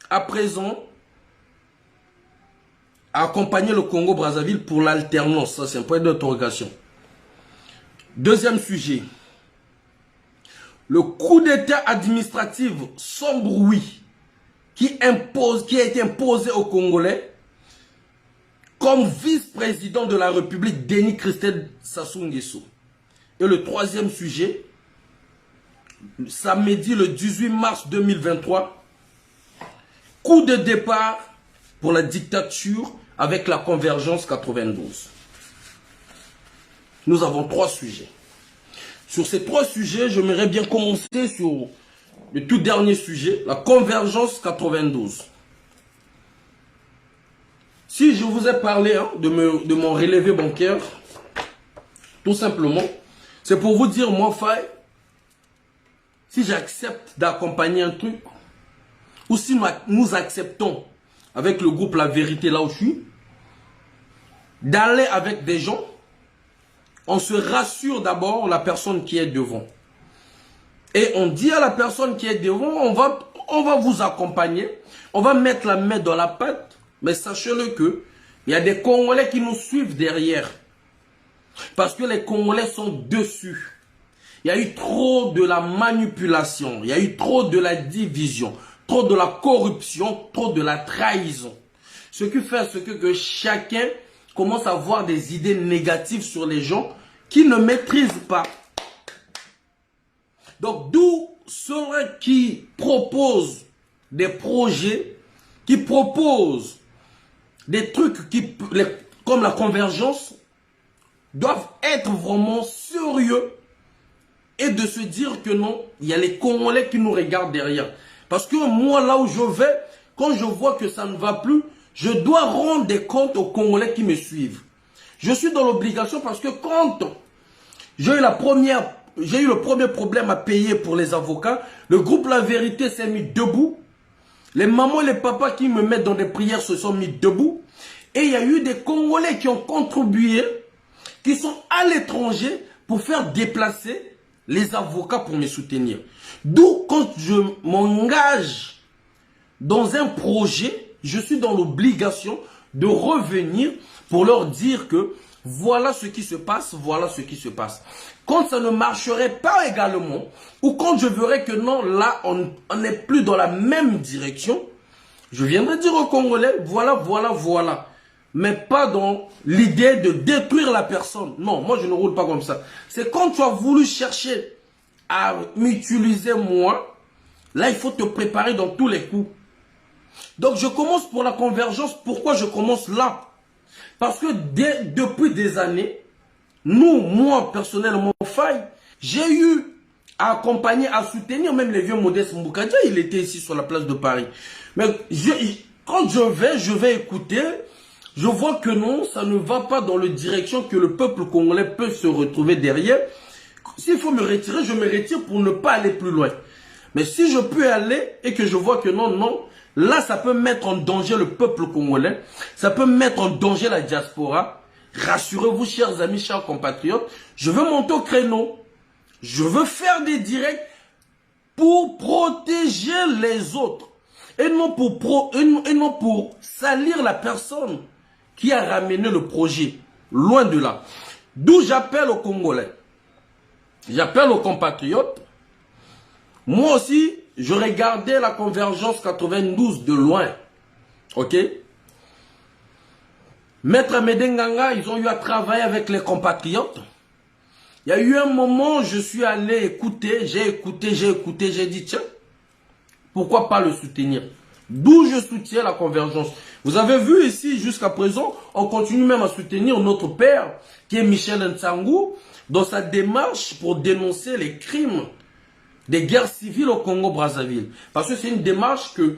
à présent à accompagner le Congo-Brazzaville pour l'alternance? Ça c'est un point d'interrogation. Deuxième sujet. Le coup d'état administratif sans bruit qui a été imposé aux Congolais comme vice-président de la République, Denis Christel Sassou Nguesso. Et le troisième sujet, samedi le 18 mars 2023, coup de départ pour la dictature avec la convergence 92. Nous avons trois sujets. Sur ces trois sujets, j'aimerais bien commencer sur le tout dernier sujet, la convergence 92. Si je vous ai parlé hein, de mon relevé bancaire, tout simplement, c'est pour vous dire, moi, Faye, si j'accepte d'accompagner un truc, ou si nous acceptons, avec le groupe La Vérité, là où je suis, d'aller avec des gens, on se rassure d'abord la personne qui est devant. Et on dit à la personne qui est devant, on va vous accompagner, on va mettre la main dans la pâte, mais sachez-le que il y a des Congolais qui nous suivent derrière. Parce que les Congolais sont dessus. Il y a eu trop de la manipulation, il y a eu trop de la division, trop de la corruption, trop de la trahison. Ce qui fait que chacun commence à avoir des idées négatives sur les gens qui ne maîtrisent pas. Donc d'où ceux qui proposent des projets, qui proposent des trucs comme la convergence, doivent être vraiment sérieux et de se dire que non, il y a les Congolais qui nous regardent derrière. Parce que moi, là où je vais, quand je vois que ça ne va plus, je dois rendre des comptes aux Congolais qui me suivent. Je suis dans l'obligation parce que quand j'ai eu le premier problème à payer pour les avocats, le groupe La Vérité s'est mis debout. Les mamans et les papas qui me mettent dans des prières se sont mis debout. Et il y a eu des Congolais qui ont contribué, qui sont à l'étranger pour faire déplacer les avocats pour me soutenir. D'où quand je m'engage dans un projet, je suis dans l'obligation de revenir pour leur dire que voilà ce qui se passe, voilà ce qui se passe. Quand ça ne marcherait pas également, ou quand je verrai que non, là, on n'est plus dans la même direction, je viendrai dire aux Congolais, voilà, voilà, voilà. Mais pas dans l'idée de détruire la personne. Non, moi je ne roule pas comme ça. C'est quand tu as voulu chercher à m'utiliser moi, là il faut te préparer dans tous les coups. Donc je commence pour la convergence. Pourquoi je commence là? Parce que depuis des années, moi personnellement, Faye, j'ai eu à accompagner, à soutenir même les vieux Modeste Mboukadia. Il était ici sur la place de Paris. Mais quand je vais écouter. Je vois que non, ça ne va pas dans la direction que le peuple congolais peut se retrouver derrière. S'il faut me retirer, je me retire pour ne pas aller plus loin. Mais si je peux aller et que je vois que non, non, là ça peut mettre en danger le peuple congolais, ça peut mettre en danger la diaspora. Rassurez-vous chers amis, chers compatriotes, je veux monter au créneau. Je veux faire des directs pour protéger les autres. Et non pour salir la personne qui a ramené le projet, loin de là. D'où j'appelle aux Congolais, j'appelle aux compatriotes. Moi aussi, je regardais la convergence 92 de loin. Ok? Maître Amédée Nganga, ils ont eu à travailler avec les compatriotes. Il y a eu un moment, je suis allé écouter, j'ai écouté, j'ai dit, tiens, pourquoi pas le soutenir? D'où je soutiens la convergence. Vous avez vu ici, jusqu'à présent, on continue même à soutenir notre père, qui est Michel Nsangou, dans sa démarche pour dénoncer les crimes des guerres civiles au Congo-Brazzaville. Parce que c'est une démarche que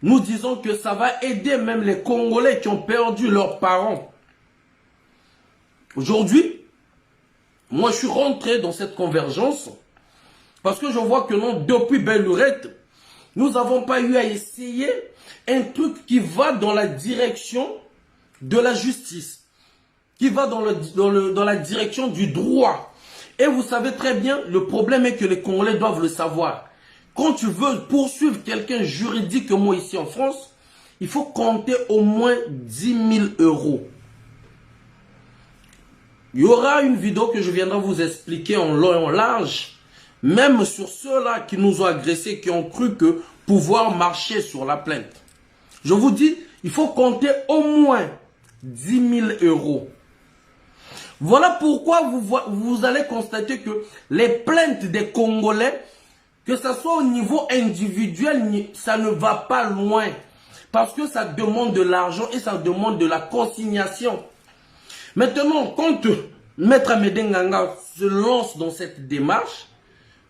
nous disons que ça va aider même les Congolais qui ont perdu leurs parents. Aujourd'hui, moi je suis rentré dans cette convergence parce que je vois que non, depuis Belle Lurette, nous n'avons pas eu à essayer un truc qui va dans la direction de la justice, qui va dans la direction du droit. Et vous savez très bien, le problème est que les Congolais doivent le savoir. Quand tu veux poursuivre quelqu'un juridiquement ici en France, il faut compter au moins 10 000 euros. Il y aura une vidéo que je viendrai vous expliquer en long et en large. Même sur ceux-là qui nous ont agressés, qui ont cru que pouvoir marcher sur la plainte. Je vous dis, il faut compter au moins 10 000 euros. Voilà pourquoi vous allez constater que les plaintes des Congolais, que ce soit au niveau individuel, ça ne va pas loin. Parce que ça demande de l'argent et ça demande de la consignation. Maintenant, quand Maître Amédée Nganga se lance dans cette démarche,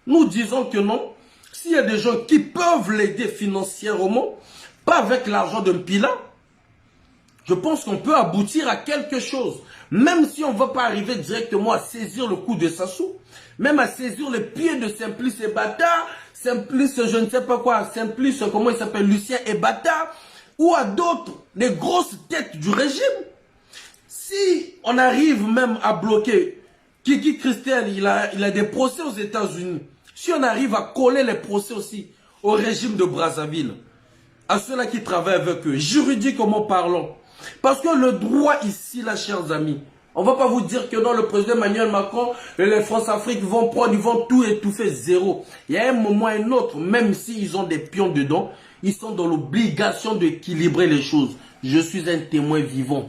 nous disons que non, s'il y a des gens qui peuvent l'aider financièrement, pas avec l'argent d'un Mpila, je pense qu'on peut aboutir à quelque chose. Même si on ne va pas arriver directement à saisir le coup de Sassou, même à saisir les pieds de Simplice Ebata, Simplice je ne sais pas quoi, Simplice comment il s'appelle, Lucien Ebata, ou à d'autres, les grosses têtes du régime. Si on arrive même à bloquer Kiki Christian, il a des procès aux États-Unis. Si on arrive à coller les procès aussi au régime de Brazzaville, à ceux-là qui travaillent avec eux, juridiquement parlant, parce que le droit ici, là, chers amis, On ne va pas vous dire que non, le président Emmanuel Macron et les France-Afrique vont prendre, ils vont tout étouffer, zéro. Il y a un moment et un autre, même s'ils ont des pions dedans, ils sont dans l'obligation d'équilibrer les choses. Je suis un témoin vivant.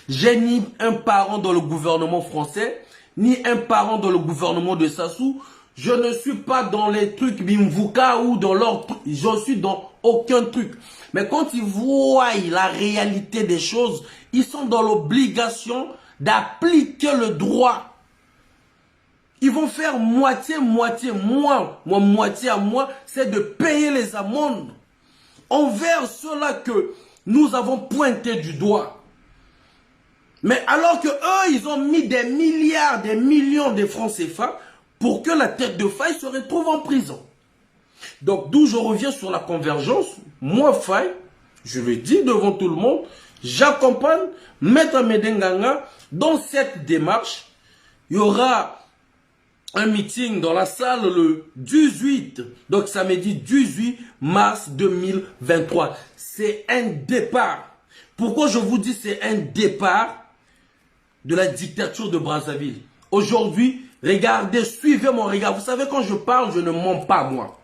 J'ai ni un parent dans le gouvernement français, ni un parent dans le gouvernement de Sassou. Je ne suis pas dans les trucs Bimvouka ou dans leur truc. Je suis dans aucun truc. Mais quand ils voient la réalité des choses, ils sont dans l'obligation d'appliquer le droit. Ils vont faire moitié-moitié. Moitié à moi, c'est de payer les amendes envers ceux-là que nous avons pointé du doigt. Mais alors que eux, ils ont mis des milliards, des millions de francs CFA pour que la tête de Faye se retrouve en prison. Donc, d'où je reviens sur la convergence. Moi, Faye, je le dis devant tout le monde, j'accompagne Maître Amédée Nganga dans cette démarche. Il y aura un meeting dans la salle le 18, donc samedi 18 mars 2023. C'est un départ. Pourquoi je vous dis c'est un départ de la dictature de Brazzaville? Aujourd'hui, regardez, suivez mon regard. Vous savez, quand je parle, je ne mens pas, moi.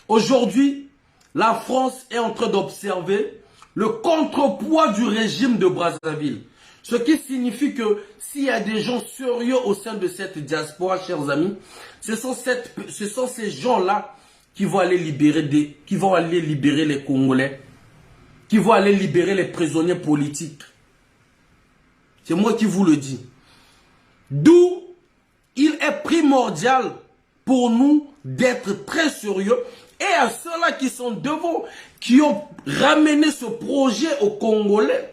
Aujourd'hui, la France est en train d'observer le contrepoids du régime de Brazzaville. Ce qui signifie que s'il y a des gens sérieux au sein de cette diaspora, chers amis, ce sont ces gens-là qui vont aller libérer les Congolais, qui vont aller libérer les prisonniers politiques. C'est moi qui vous le dis. D'où il est primordial pour nous d'être très sérieux. Et à ceux-là qui sont devant, qui ont ramené ce projet aux Congolais.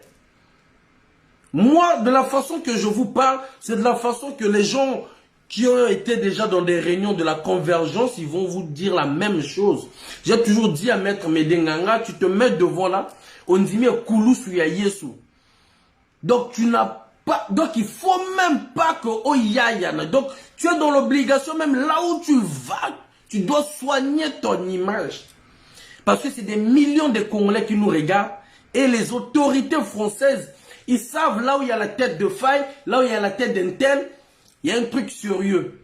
Moi, de la façon que je vous parle, c'est de la façon que les gens qui ont été déjà dans des réunions de la convergence, ils vont vous dire la même chose. J'ai toujours dit à Maître Amédée Nganga, tu te mets devant là, on dit mais Koulou suya Yesu. Donc tu n'as pas, donc il faut même pas que oh yana. Donc tu es dans l'obligation, même là où tu vas, tu dois soigner ton image. Parce que c'est des millions de Congolais qui nous regardent et les autorités françaises, ils savent là où il y a la tête de Faye, là où il y a la tête d'un tel, il y a un truc sérieux.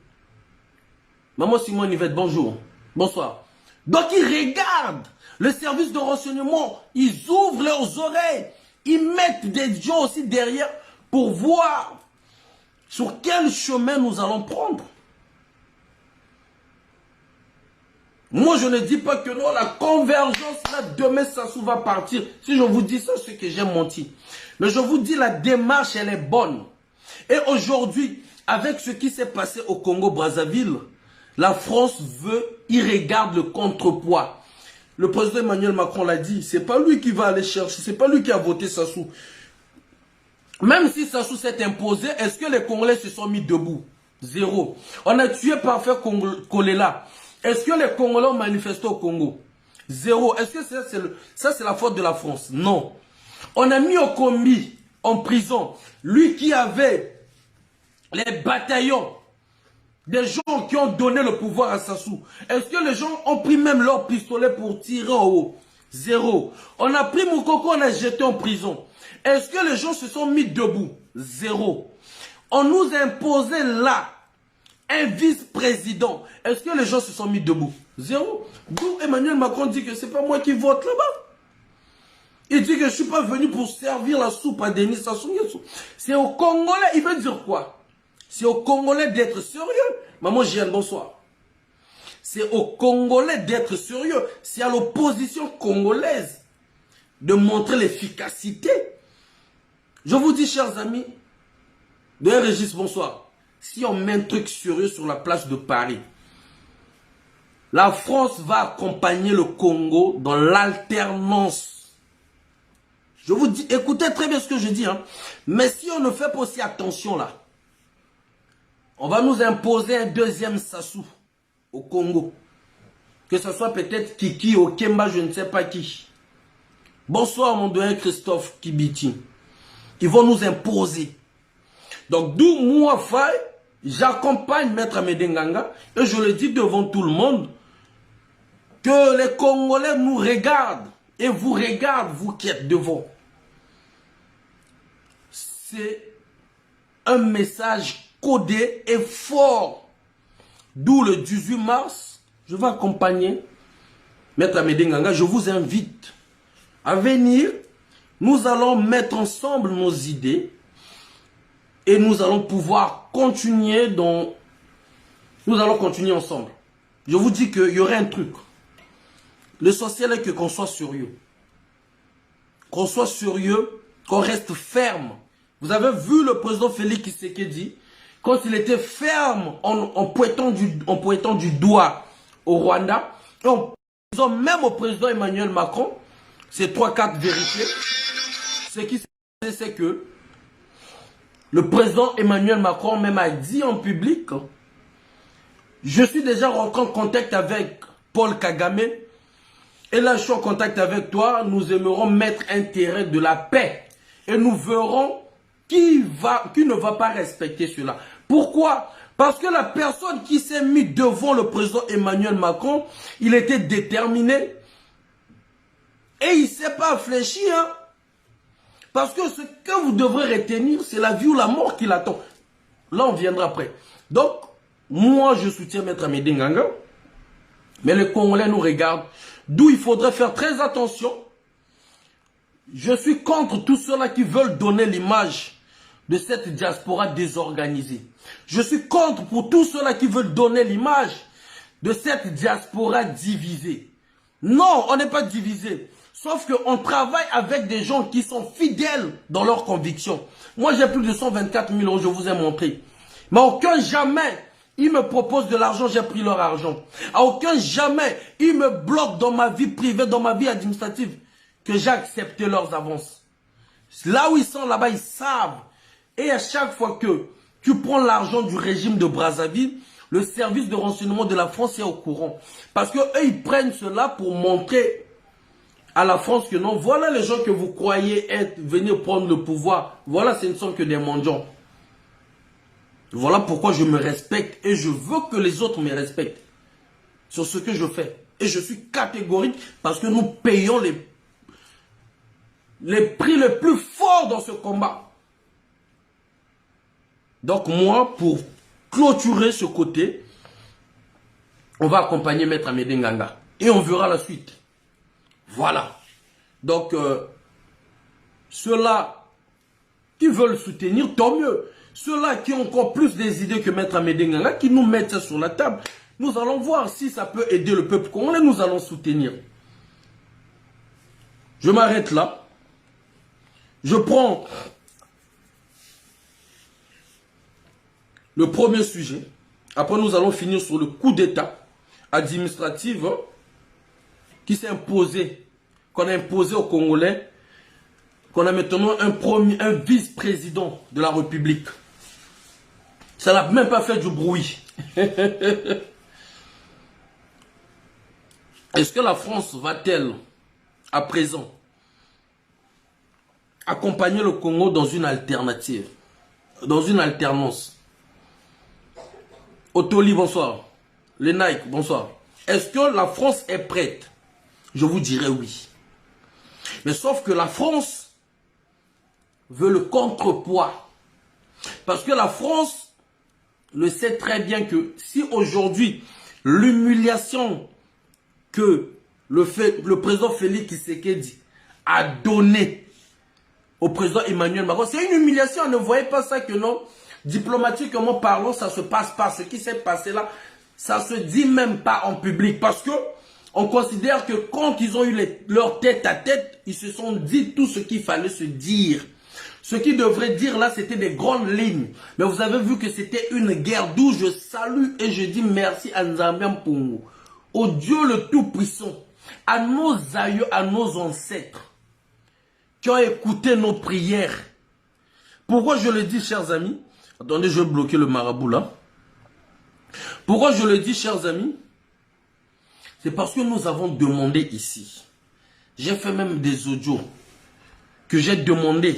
Maman Simone Yvette, bonjour. Bonsoir. Donc ils regardent le service de renseignement, ils ouvrent leurs oreilles, ils mettent des gens aussi derrière pour voir sur quel chemin nous allons prendre. Moi, je ne dis pas que non, la convergence, là, demain, Sassou va partir. Si je vous dis ça, c'est que j'ai menti. Mais je vous dis, la démarche, elle est bonne. Et aujourd'hui, avec ce qui s'est passé au Congo-Brazzaville, la France veut, il regarde le contrepoids. Le président Emmanuel Macron l'a dit, c'est pas lui qui va aller chercher, c'est pas lui qui a voté Sassou. Même si Sassou s'est imposé, est-ce que les Congolais se sont mis debout? Zéro. On a tué Parfait Kolela. Est-ce que les Congolais ont manifesté au Congo? Zéro. Est-ce que ça c'est la faute de la France? Non. On a mis Okombi en prison. Lui qui avait les bataillons, des gens qui ont donné le pouvoir à Sassou. Est-ce que les gens ont pris même leur pistolet pour tirer en haut? Zéro. On a pris Moukoko, on a jeté en prison. Est-ce que les gens se sont mis debout? Zéro. On nous a imposé là un vice-président. Est-ce que les gens se sont mis debout? Zéro. D'où Emmanuel Macron dit que c'est pas moi qui vote là-bas. Il dit que je ne suis pas venu pour servir la soupe à Denis Sassou Nguesso. C'est aux Congolais, il veut dire quoi? C'est aux Congolais d'être sérieux. Maman Jeanne, bonsoir. C'est aux Congolais d'être sérieux. C'est à l'opposition congolaise de montrer l'efficacité. Je vous dis, chers amis, de Régis, bonsoir. Si on met un truc sérieux sur la place de Paris, la France va accompagner le Congo dans l'alternance. Je vous dis, écoutez très bien ce que je dis. Hein. Mais si on ne fait pas aussi attention là, on va nous imposer un deuxième Sassou au Congo. Que ce soit peut-être Kiki ou Kemba, je ne sais pas qui. Bonsoir mon doyen Christophe Kibiti. Ils vont nous imposer. Donc d'où moi, Faye, j'accompagne Maître Amédée Nganga et je le dis devant tout le monde que les Congolais nous regardent et vous regardent, vous qui êtes devant. C'est un message codé et fort. D'où le 18 mars, je vais accompagner Maître Amédée Nganga. Je vous invite à venir. Nous allons mettre ensemble nos idées et nous allons pouvoir continuer Nous allons continuer ensemble. Je vous dis qu'il y aurait un truc. L'essentiel est que qu'on soit sérieux. Qu'on soit sérieux, qu'on reste ferme. Vous avez vu le président Félix Tshisekedi, quand il était ferme en pointant du doigt au Rwanda, et en disant même au président Emmanuel Macron, ces 3-4 vérités, ce qui s'est passé, c'est que le président Emmanuel Macron même a dit en public, je suis déjà rentré en contact avec Paul Kagame, et là je suis en contact avec toi, nous aimerons mettre un terrain de la paix, et nous verrons qui ne va pas respecter cela. Pourquoi? Parce que la personne qui s'est mise devant le président Emmanuel Macron, il était déterminé, et il ne s'est pas fléchi, hein. Parce que ce que vous devrez retenir, c'est la vie ou la mort qui l'attend. Là, on viendra après. Donc, moi, je soutiens Maître Amédée Nganga. Mais les Congolais nous regardent. D'où il faudrait faire très attention. Je suis contre tous ceux-là qui veulent donner l'image de cette diaspora désorganisée. Je suis contre pour tous ceux-là qui veulent donner l'image de cette diaspora divisée. Non, on n'est pas divisé. Sauf qu'on travaille avec des gens qui sont fidèles dans leurs convictions. Moi, j'ai plus de 124 000 euros, je vous ai montré. Mais à aucun jamais, ils me proposent de l'argent, j'ai pris leur argent. À aucun jamais, ils me bloquent dans ma vie privée, dans ma vie administrative, que j'ai accepté leurs avances. Là où ils sont, là-bas, ils savent. Et à chaque fois que tu prends l'argent du régime de Brazzaville, le service de renseignement de la France est au courant. Parce que eux, ils prennent cela pour montrer à la France que non, voilà les gens que vous croyez être, venir prendre le pouvoir. Voilà, ce ne sont que des mendiants. Voilà pourquoi je me respecte et je veux que les autres me respectent sur ce que je fais. Et je suis catégorique parce que nous payons les prix les plus forts dans ce combat. Donc moi, pour clôturer ce côté, on va accompagner Maître Amédée Nganga. Et on verra la suite. Voilà. Donc, ceux-là qui veulent soutenir, tant mieux. Ceux-là qui ont encore plus des idées que Maître Amédée Nganga, qui nous mettent ça sur la table, nous allons voir si ça peut aider le peuple congolais, nous allons soutenir. Je m'arrête là. Je prends le premier sujet. Après, nous allons finir sur le coup d'État administratif qui s'est imposé, qu'on a imposé aux Congolais, qu'on a maintenant un vice-président de la République. Ça n'a même pas fait du bruit. Est-ce que la France va-t-elle, à présent, accompagner le Congo dans une alternative, dans une alternance? Otoli, bonsoir. Les Nike, bonsoir. Est-ce que la France est prête? Je vous dirais oui. Mais sauf que la France veut le contrepoids. Parce que la France le sait très bien que si aujourd'hui, l'humiliation que le président Félix Tshisekedi a donné au président Emmanuel Macron, c'est une humiliation. Ne voyez pas ça que non, diplomatiquement parlant, ça se passe pas. Ce qui s'est passé là, ça se dit même pas en public. Parce que on considère que quand ils ont eu leur tête à tête, ils se sont dit tout ce qu'il fallait se dire. Ce qu'ils devraient dire là, c'était des grandes lignes. Mais vous avez vu que c'était une guerre, d'où je salue et je dis merci à Nzambian Pongo, au Dieu le Tout-Puissant, à nos aïeux, à nos ancêtres, qui ont écouté nos prières. Pourquoi je le dis, chers amis? Attendez, je vais bloquer le marabout là. Pourquoi je le dis, chers amis? C'est parce que nous avons demandé ici. J'ai fait même des audios que j'ai demandé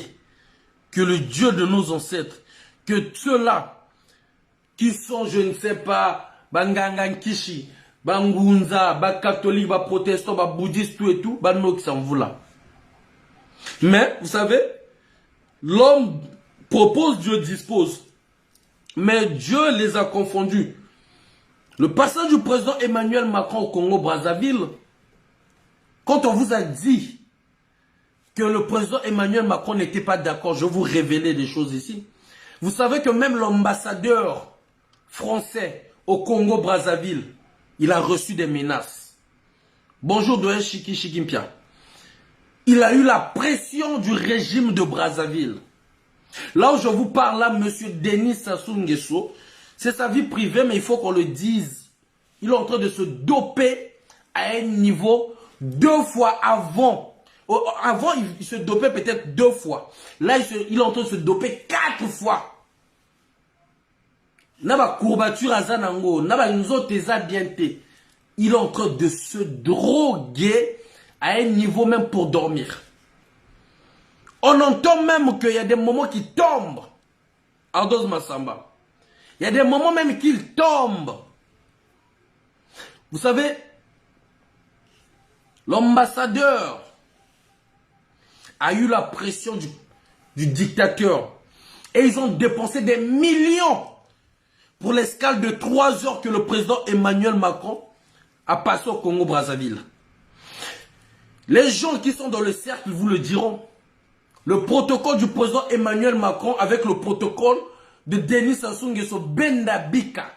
que le Dieu de nos ancêtres, que ceux-là qui sont, je ne sais pas, Bangangankishi, Bangunza, Bakatholique, Protestant, Bouddhiste, tout et tout, nous qui s'en voulons là. Mais, vous savez, l'homme propose, Dieu dispose. Mais Dieu les a confondus. Le passage du président Emmanuel Macron au Congo-Brazzaville, quand on vous a dit que le président Emmanuel Macron n'était pas d'accord, je vais vous révéler des choses ici. Vous savez que même l'ambassadeur français au Congo-Brazzaville, il a reçu des menaces. Bonjour Doyen Chiki Chikimpia. Il a eu la pression du régime de Brazzaville. Là où je vous parle, là, M. Denis Sassou Nguesso, c'est sa vie privée, mais il faut qu'on le dise. Il est en train de se doper à un niveau 2 fois avant. Avant, il se dopait peut-être 2 fois. Là, il est en train de se doper 4 fois. Naba courbature à Zanango, naba nzoteza bienté. Il est en train de se droguer à un niveau même pour dormir. On entend même qu'il y a des moments qui tombent. Ardos Massamba. Il y a des moments même qu'il tombe. Vous savez, l'ambassadeur a eu la pression du dictateur. Et ils ont dépensé des millions pour l'escale de 3 heures que le président Emmanuel Macron a passé au Congo-Brazzaville. Les gens qui sont dans le cercle vous le diront. Le protocole du président Emmanuel Macron avec le protocole de Denis Sassou Nguesso Benda Bika.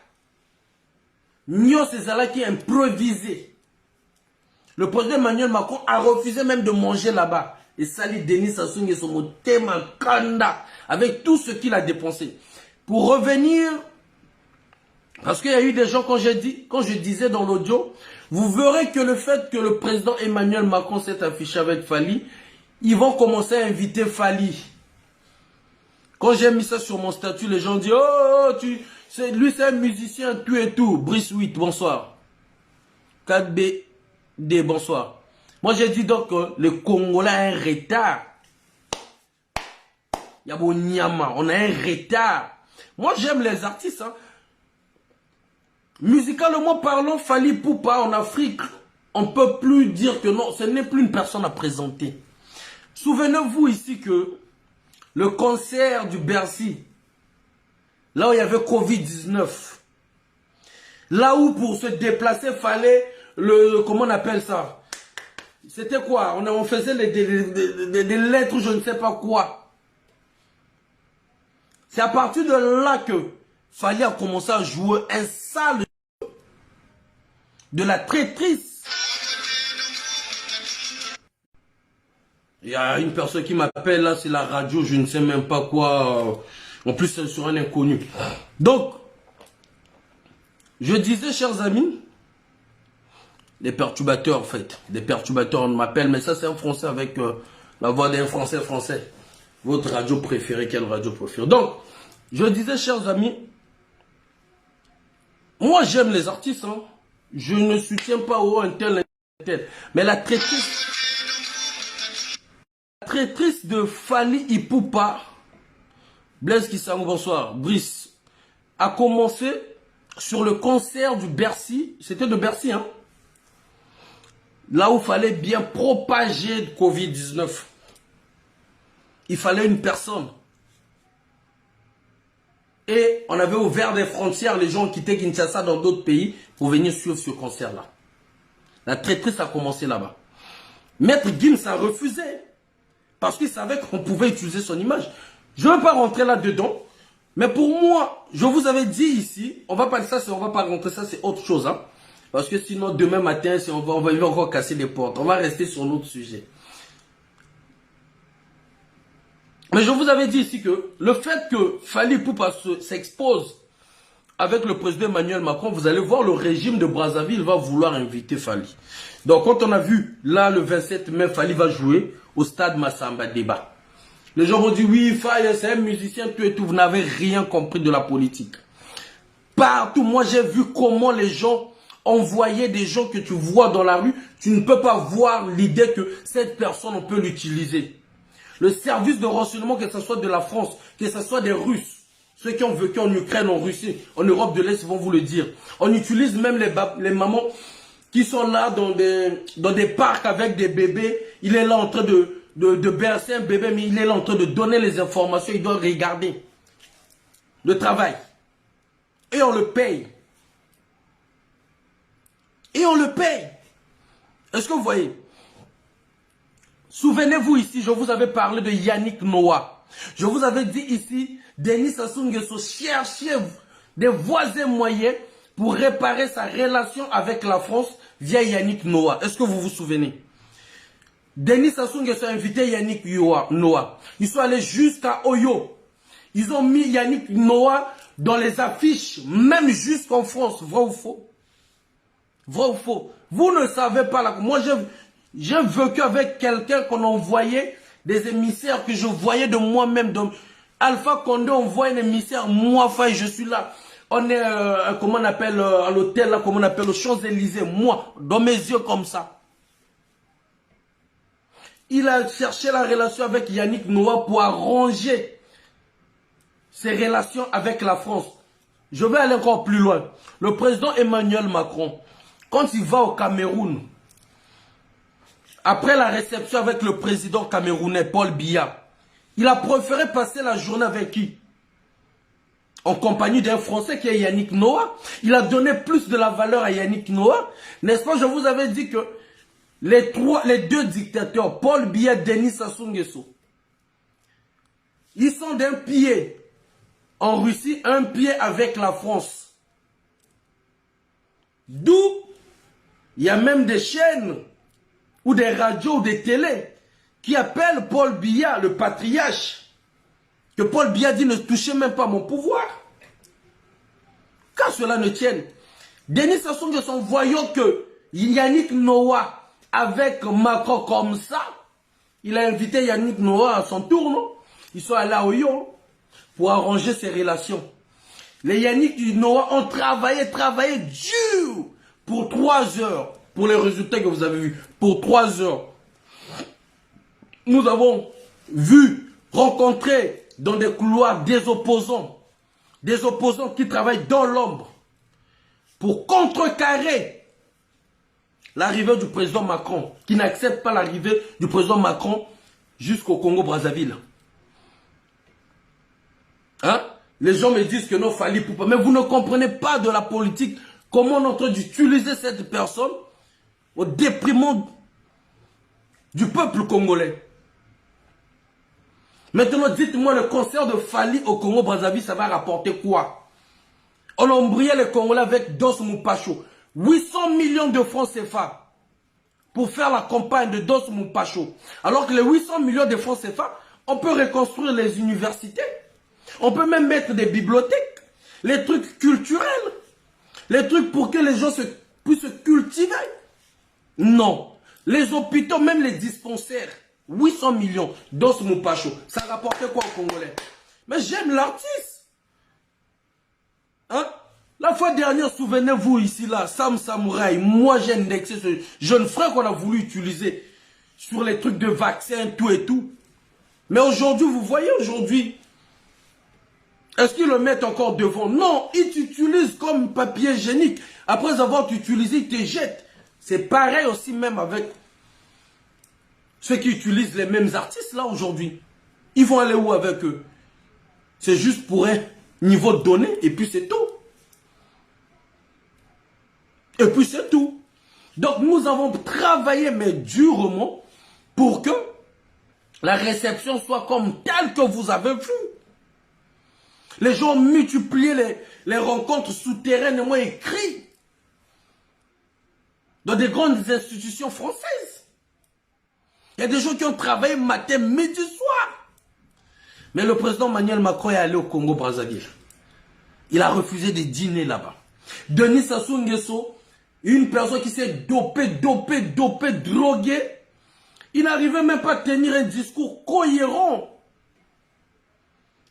Nyo César qui est improvisé. Le président Emmanuel Macron a refusé même de manger là-bas. Et sali Denis Sassou Nguesso Motema Kanda avec tout ce qu'il a dépensé. Pour revenir, parce qu'il y a eu des gens, quand je disais dans l'audio, vous verrez que le fait que le président Emmanuel Macron s'est affiché avec Fali, ils vont commencer à inviter Fali. Quand j'ai mis ça sur mon statut, les gens disent « Oh, lui c'est un musicien, tout et tout. » Brice 8, bonsoir. 4BD, bonsoir. Moi j'ai dit donc que le Congolais a un retard. Yabo Nyama, on a un retard. Moi j'aime les artistes. Hein. Musicalement parlant, Fali Poupa en Afrique, on ne peut plus dire que non, ce n'est plus une personne à présenter. Souvenez-vous ici que le concert du Bercy, là où il y avait Covid-19, là où pour se déplacer, fallait le, comment on appelle ça? C'était quoi? On faisait des lettres, je ne sais pas quoi. C'est à partir de là que Fali a commencé à jouer un sale de la traîtrise. Il y a une personne qui m'appelle là, c'est la radio, je ne sais même pas quoi. En plus, c'est sur un inconnu. Donc, je disais, chers amis, des perturbateurs en fait. Des perturbateurs, on m'appelle, mais ça c'est un français avec la voix d'un français. Votre radio préférée, quelle radio préférée? Donc, je disais, chers amis, moi j'aime les artistes, hein. Je ne soutiens pas un tel. Mais la traîtrise de Fali Ipupa, Blaise Kissango, bonsoir, Brice, a commencé sur le concert du Bercy. C'était de Bercy, hein. Là où il fallait bien propager le Covid-19. Il fallait une personne. Et on avait ouvert des frontières, les gens quittaient Kinshasa dans d'autres pays pour venir suivre ce concert-là. La traîtrise a commencé là-bas. Maître Gims a refusé. Parce qu'il savait qu'on pouvait utiliser son image. Je ne veux pas rentrer là-dedans. Mais pour moi, je vous avais dit ici, on va pas ça, on va pas rentrer ça, c'est autre chose. Hein. Parce que sinon, demain matin, on va encore casser les portes. On va rester sur notre sujet. Mais je vous avais dit ici que le fait que Fali Poupa s'expose avec le président Emmanuel Macron, vous allez voir le régime de Brazzaville va vouloir inviter Fali. Donc quand on a vu là le 27 mai, Fali va jouer au stade Massamba Débat. Les gens vont dire oui, Fali c'est un musicien, tout et tout. Vous n'avez rien compris de la politique. Partout, moi j'ai vu comment les gens envoyaient des gens que tu vois dans la rue. Tu ne peux pas voir l'idée que cette personne, on peut l'utiliser. Le service de renseignement, que ce soit de la France, que ce soit des Russes, ceux qui ont vécu en Ukraine, en Russie, en Europe de l'Est vont vous le dire. On utilise même les mamans qui sont là dans des parcs avec des bébés. Il est là en train de de bercer un bébé, mais il est là en train de donner les informations, il doit regarder le travail. Et on le paye. Et on le paye. Est-ce que vous voyez? Souvenez-vous ici, je vous avais parlé de Yannick Noah. Je vous avais dit ici, Denis Sassou Nguesso cherchait des voies et moyens pour réparer sa relation avec la France via Yannick Noah. Est-ce que vous vous souvenez? Denis Sassou Nguesso a invité Yannick Noah. Ils sont allés jusqu'à Oyo. Ils ont mis Yannick Noah dans les affiches, même jusqu'en France. Vrai ou faux? Vrai ou faux? Vous ne savez pas là. Moi, j'ai vécu avec quelqu'un qu'on envoyait des émissaires que je voyais de moi-même. Alpha Condé envoie un émissaire, moi, Faye, je suis là. On est, comment on appelle, à l'hôtel, là, comment on appelle, aux Champs-Élysées. Moi, dans mes yeux comme ça. Il a cherché la relation avec Yannick Noah pour arranger ses relations avec la France. Je vais aller encore plus loin. Le président Emmanuel Macron, quand il va au Cameroun, après la réception avec le président camerounais Paul Biya, il a préféré passer la journée avec qui? En compagnie d'un Français qui est Yannick Noah. Il a donné plus de la valeur à Yannick Noah. N'est-ce pas? Je vous avais dit que les deux dictateurs, Paul Biya, Denis Sassou Nguesso, ils sont d'un pied en Russie, un pied avec la France. D'où il y a même des chaînes ou des radios ou des télés qui appellent Paul Biya le patriarche. Que Paul Biya dit ne touchez même pas mon pouvoir. Quand cela ne tienne, Denis Sassou Nguesso, voyant que Yannick Noah avec Macron comme ça, il a invité Yannick Noah à son tour, non? Ils sont allés à Oyo pour arranger ses relations. Les Yannick Noah ont travaillé dur pour 3 heures. Pour les résultats que vous avez vus, pour 3 heures. Nous avons vu, rencontré dans des couloirs des opposants qui travaillent dans l'ombre pour contrecarrer l'arrivée du président Macron, qui n'accepte pas l'arrivée du président Macron jusqu'au Congo-Brazzaville. Hein? Les gens me disent que non, Fally Ipupa, mais vous ne comprenez pas de la politique, comment on est en train d'utiliser cette personne au déprimant du peuple congolais. Maintenant, dites-moi, le concert de Fally au Congo-Brazzaville, ça va rapporter quoi? On a embrouillé les Congolais avec Dos Mupacho. 800 millions de francs CFA pour faire la campagne de Dos Mupacho. Alors que les 800 millions de francs CFA, on peut reconstruire les universités. On peut même mettre des bibliothèques, les trucs culturels, les trucs pour que les gens puissent se cultiver. Non. Les hôpitaux, même les dispensaires, 800 millions, Dos Mupacho. Ça rapportait quoi aux Congolais? Mais j'aime l'artiste. Hein? La fois dernière, souvenez-vous ici, là, Sam Samouraï, moi j'ai indexé ce jeune frère qu'on a voulu utiliser sur les trucs de vaccins, tout et tout. Mais aujourd'hui, vous voyez aujourd'hui, est-ce qu'ils le mettent encore devant? Non, ils t'utilisent comme papier hygiénique. Après avoir utilisé, ils te jettent. C'est pareil aussi même avec ceux qui utilisent les mêmes artistes là aujourd'hui. Ils vont aller où avec eux? C'est juste pour un niveau donné et puis c'est tout. Et puis c'est tout. Donc nous avons travaillé mais durement pour que la réception soit comme telle que vous avez vu. Les gens ont multiplié les rencontres souterrainement écrites dans des grandes institutions françaises. Il y a des gens qui ont travaillé matin, midi, soir. Mais le président Emmanuel Macron est allé au Congo-Brazzaville. Il a refusé de dîner là-bas. Denis Sassou Nguesso, une personne qui s'est dopée, droguée, il n'arrivait même pas à tenir un discours cohérent.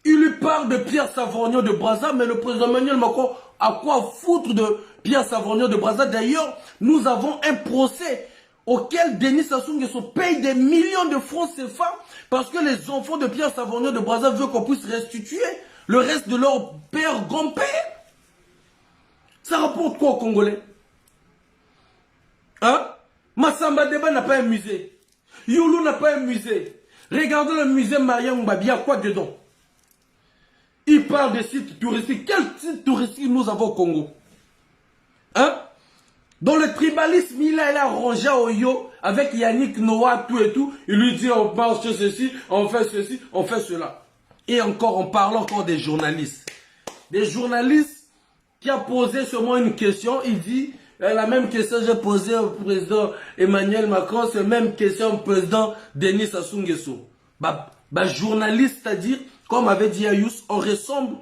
Il lui parle de Pierre Savorgnan de Brazza, mais le président Emmanuel Macron a quoi foutre de Pierre Savorgnan de Brazza? D'ailleurs, nous avons un procès auquel Denis Sassou Nguesso paye des millions de francs CFA parce que les enfants de Pierre Savorgnan de Brazza veulent qu'on puisse restituer le reste de leur père, grand-père. Ça rapporte quoi aux Congolais? Hein? Massamba Deba n'a pas un musée. Youlou n'a pas un musée. Regardez le musée Maria Mbabi, il y a quoi dedans? Il parle de sites touristiques. Quel site touristique nous avons au Congo? Hein? Dans le tribalisme, il a rangé au yo avec Yannick Noah, tout et tout. Il lui dit on pense de ceci, on fait ceci, on fait cela. Et encore, on parle encore des journalistes. Des journalistes qui a posé seulement une question. Il dit, la même question que j'ai posée au président Emmanuel Macron, c'est la même question au président Denis Sassou Nguesso. Journaliste, c'est-à-dire, comme avait dit Ayous, on ressemble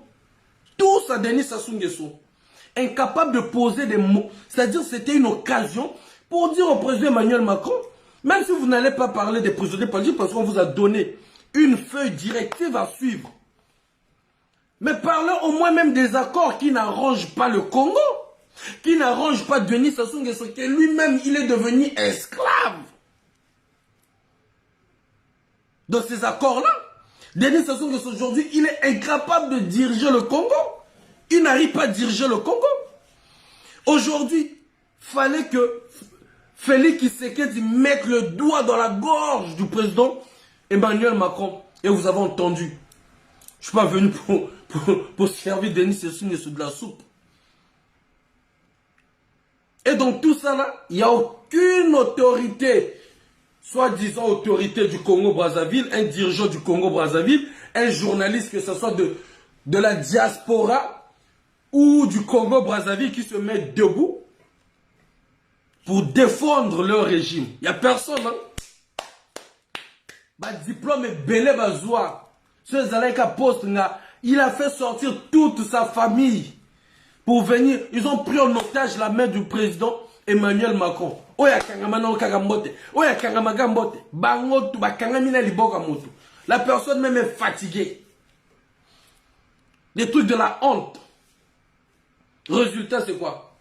tous à Denis Sassou Nguesso. Incapable de poser des mots. C'est-à-dire c'était une occasion pour dire au président Emmanuel Macron, même si vous n'allez pas parler des prisonniers politiques parce qu'on vous a donné une feuille directive à suivre. Mais parlez au moins même des accords qui n'arrangent pas le Congo, qui n'arrangent pas Denis Sassou Nguesso, que lui-même il est devenu esclave. Dans ces accords-là, Denis Sassou Nguesso aujourd'hui, il est incapable de diriger le Congo. Il n'arrive pas à diriger le Congo. Aujourd'hui, il fallait que Félix Tshisekedi mette le doigt dans la gorge du président Emmanuel Macron. Et vous avez entendu. Je ne suis pas venu pour servir Denis Sassou Nguesso de la soupe. Et donc tout ça là, il n'y a aucune autorité, soi-disant autorité du Congo-Brazzaville, un dirigeant du Congo-Brazzaville, un journaliste, que ce soit de la diaspora, ou du Congo-Brazzaville qui se met debout pour défendre leur régime. Il n'y a personne. Hein? Diplôme est belé bazoua. Il a fait sortir toute sa famille pour venir. Ils ont pris en otage la main du président Emmanuel Macron. La personne même est fatiguée. Des trucs de la honte. Résultat, c'est quoi?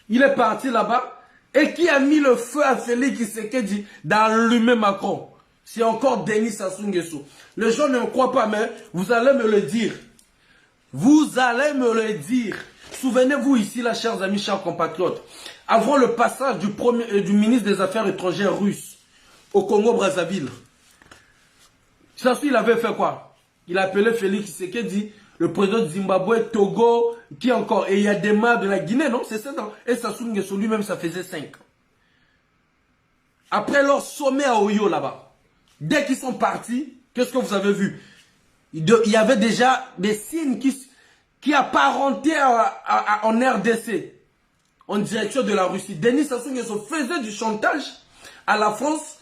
Il est parti là-bas et qui a mis le feu à Félix Tshisekedi d'allumer Macron? C'est encore Denis Sassou Nguesso. Les gens ne me croient pas, mais vous allez me le dire. Vous allez me le dire. Souvenez-vous ici, là, chers amis, chers compatriotes, avant le passage du ministre des Affaires étrangères russe au Congo-Brazzaville, Sassou, il avait fait quoi? Il a appelé Félix Tshisekedi, le président de Zimbabwe, Togo, qui encore? Et il y a des mains de la Guinée, non? C'est ça, non? Et Sassou Nguesso lui-même, ça faisait 5. Après leur sommet à Oyo, là-bas, dès qu'ils sont partis, qu'est-ce que vous avez vu? Il y avait déjà des signes qui apparentaient en RDC, en direction de la Russie. Denis Sassou Nguesso faisait du chantage à la France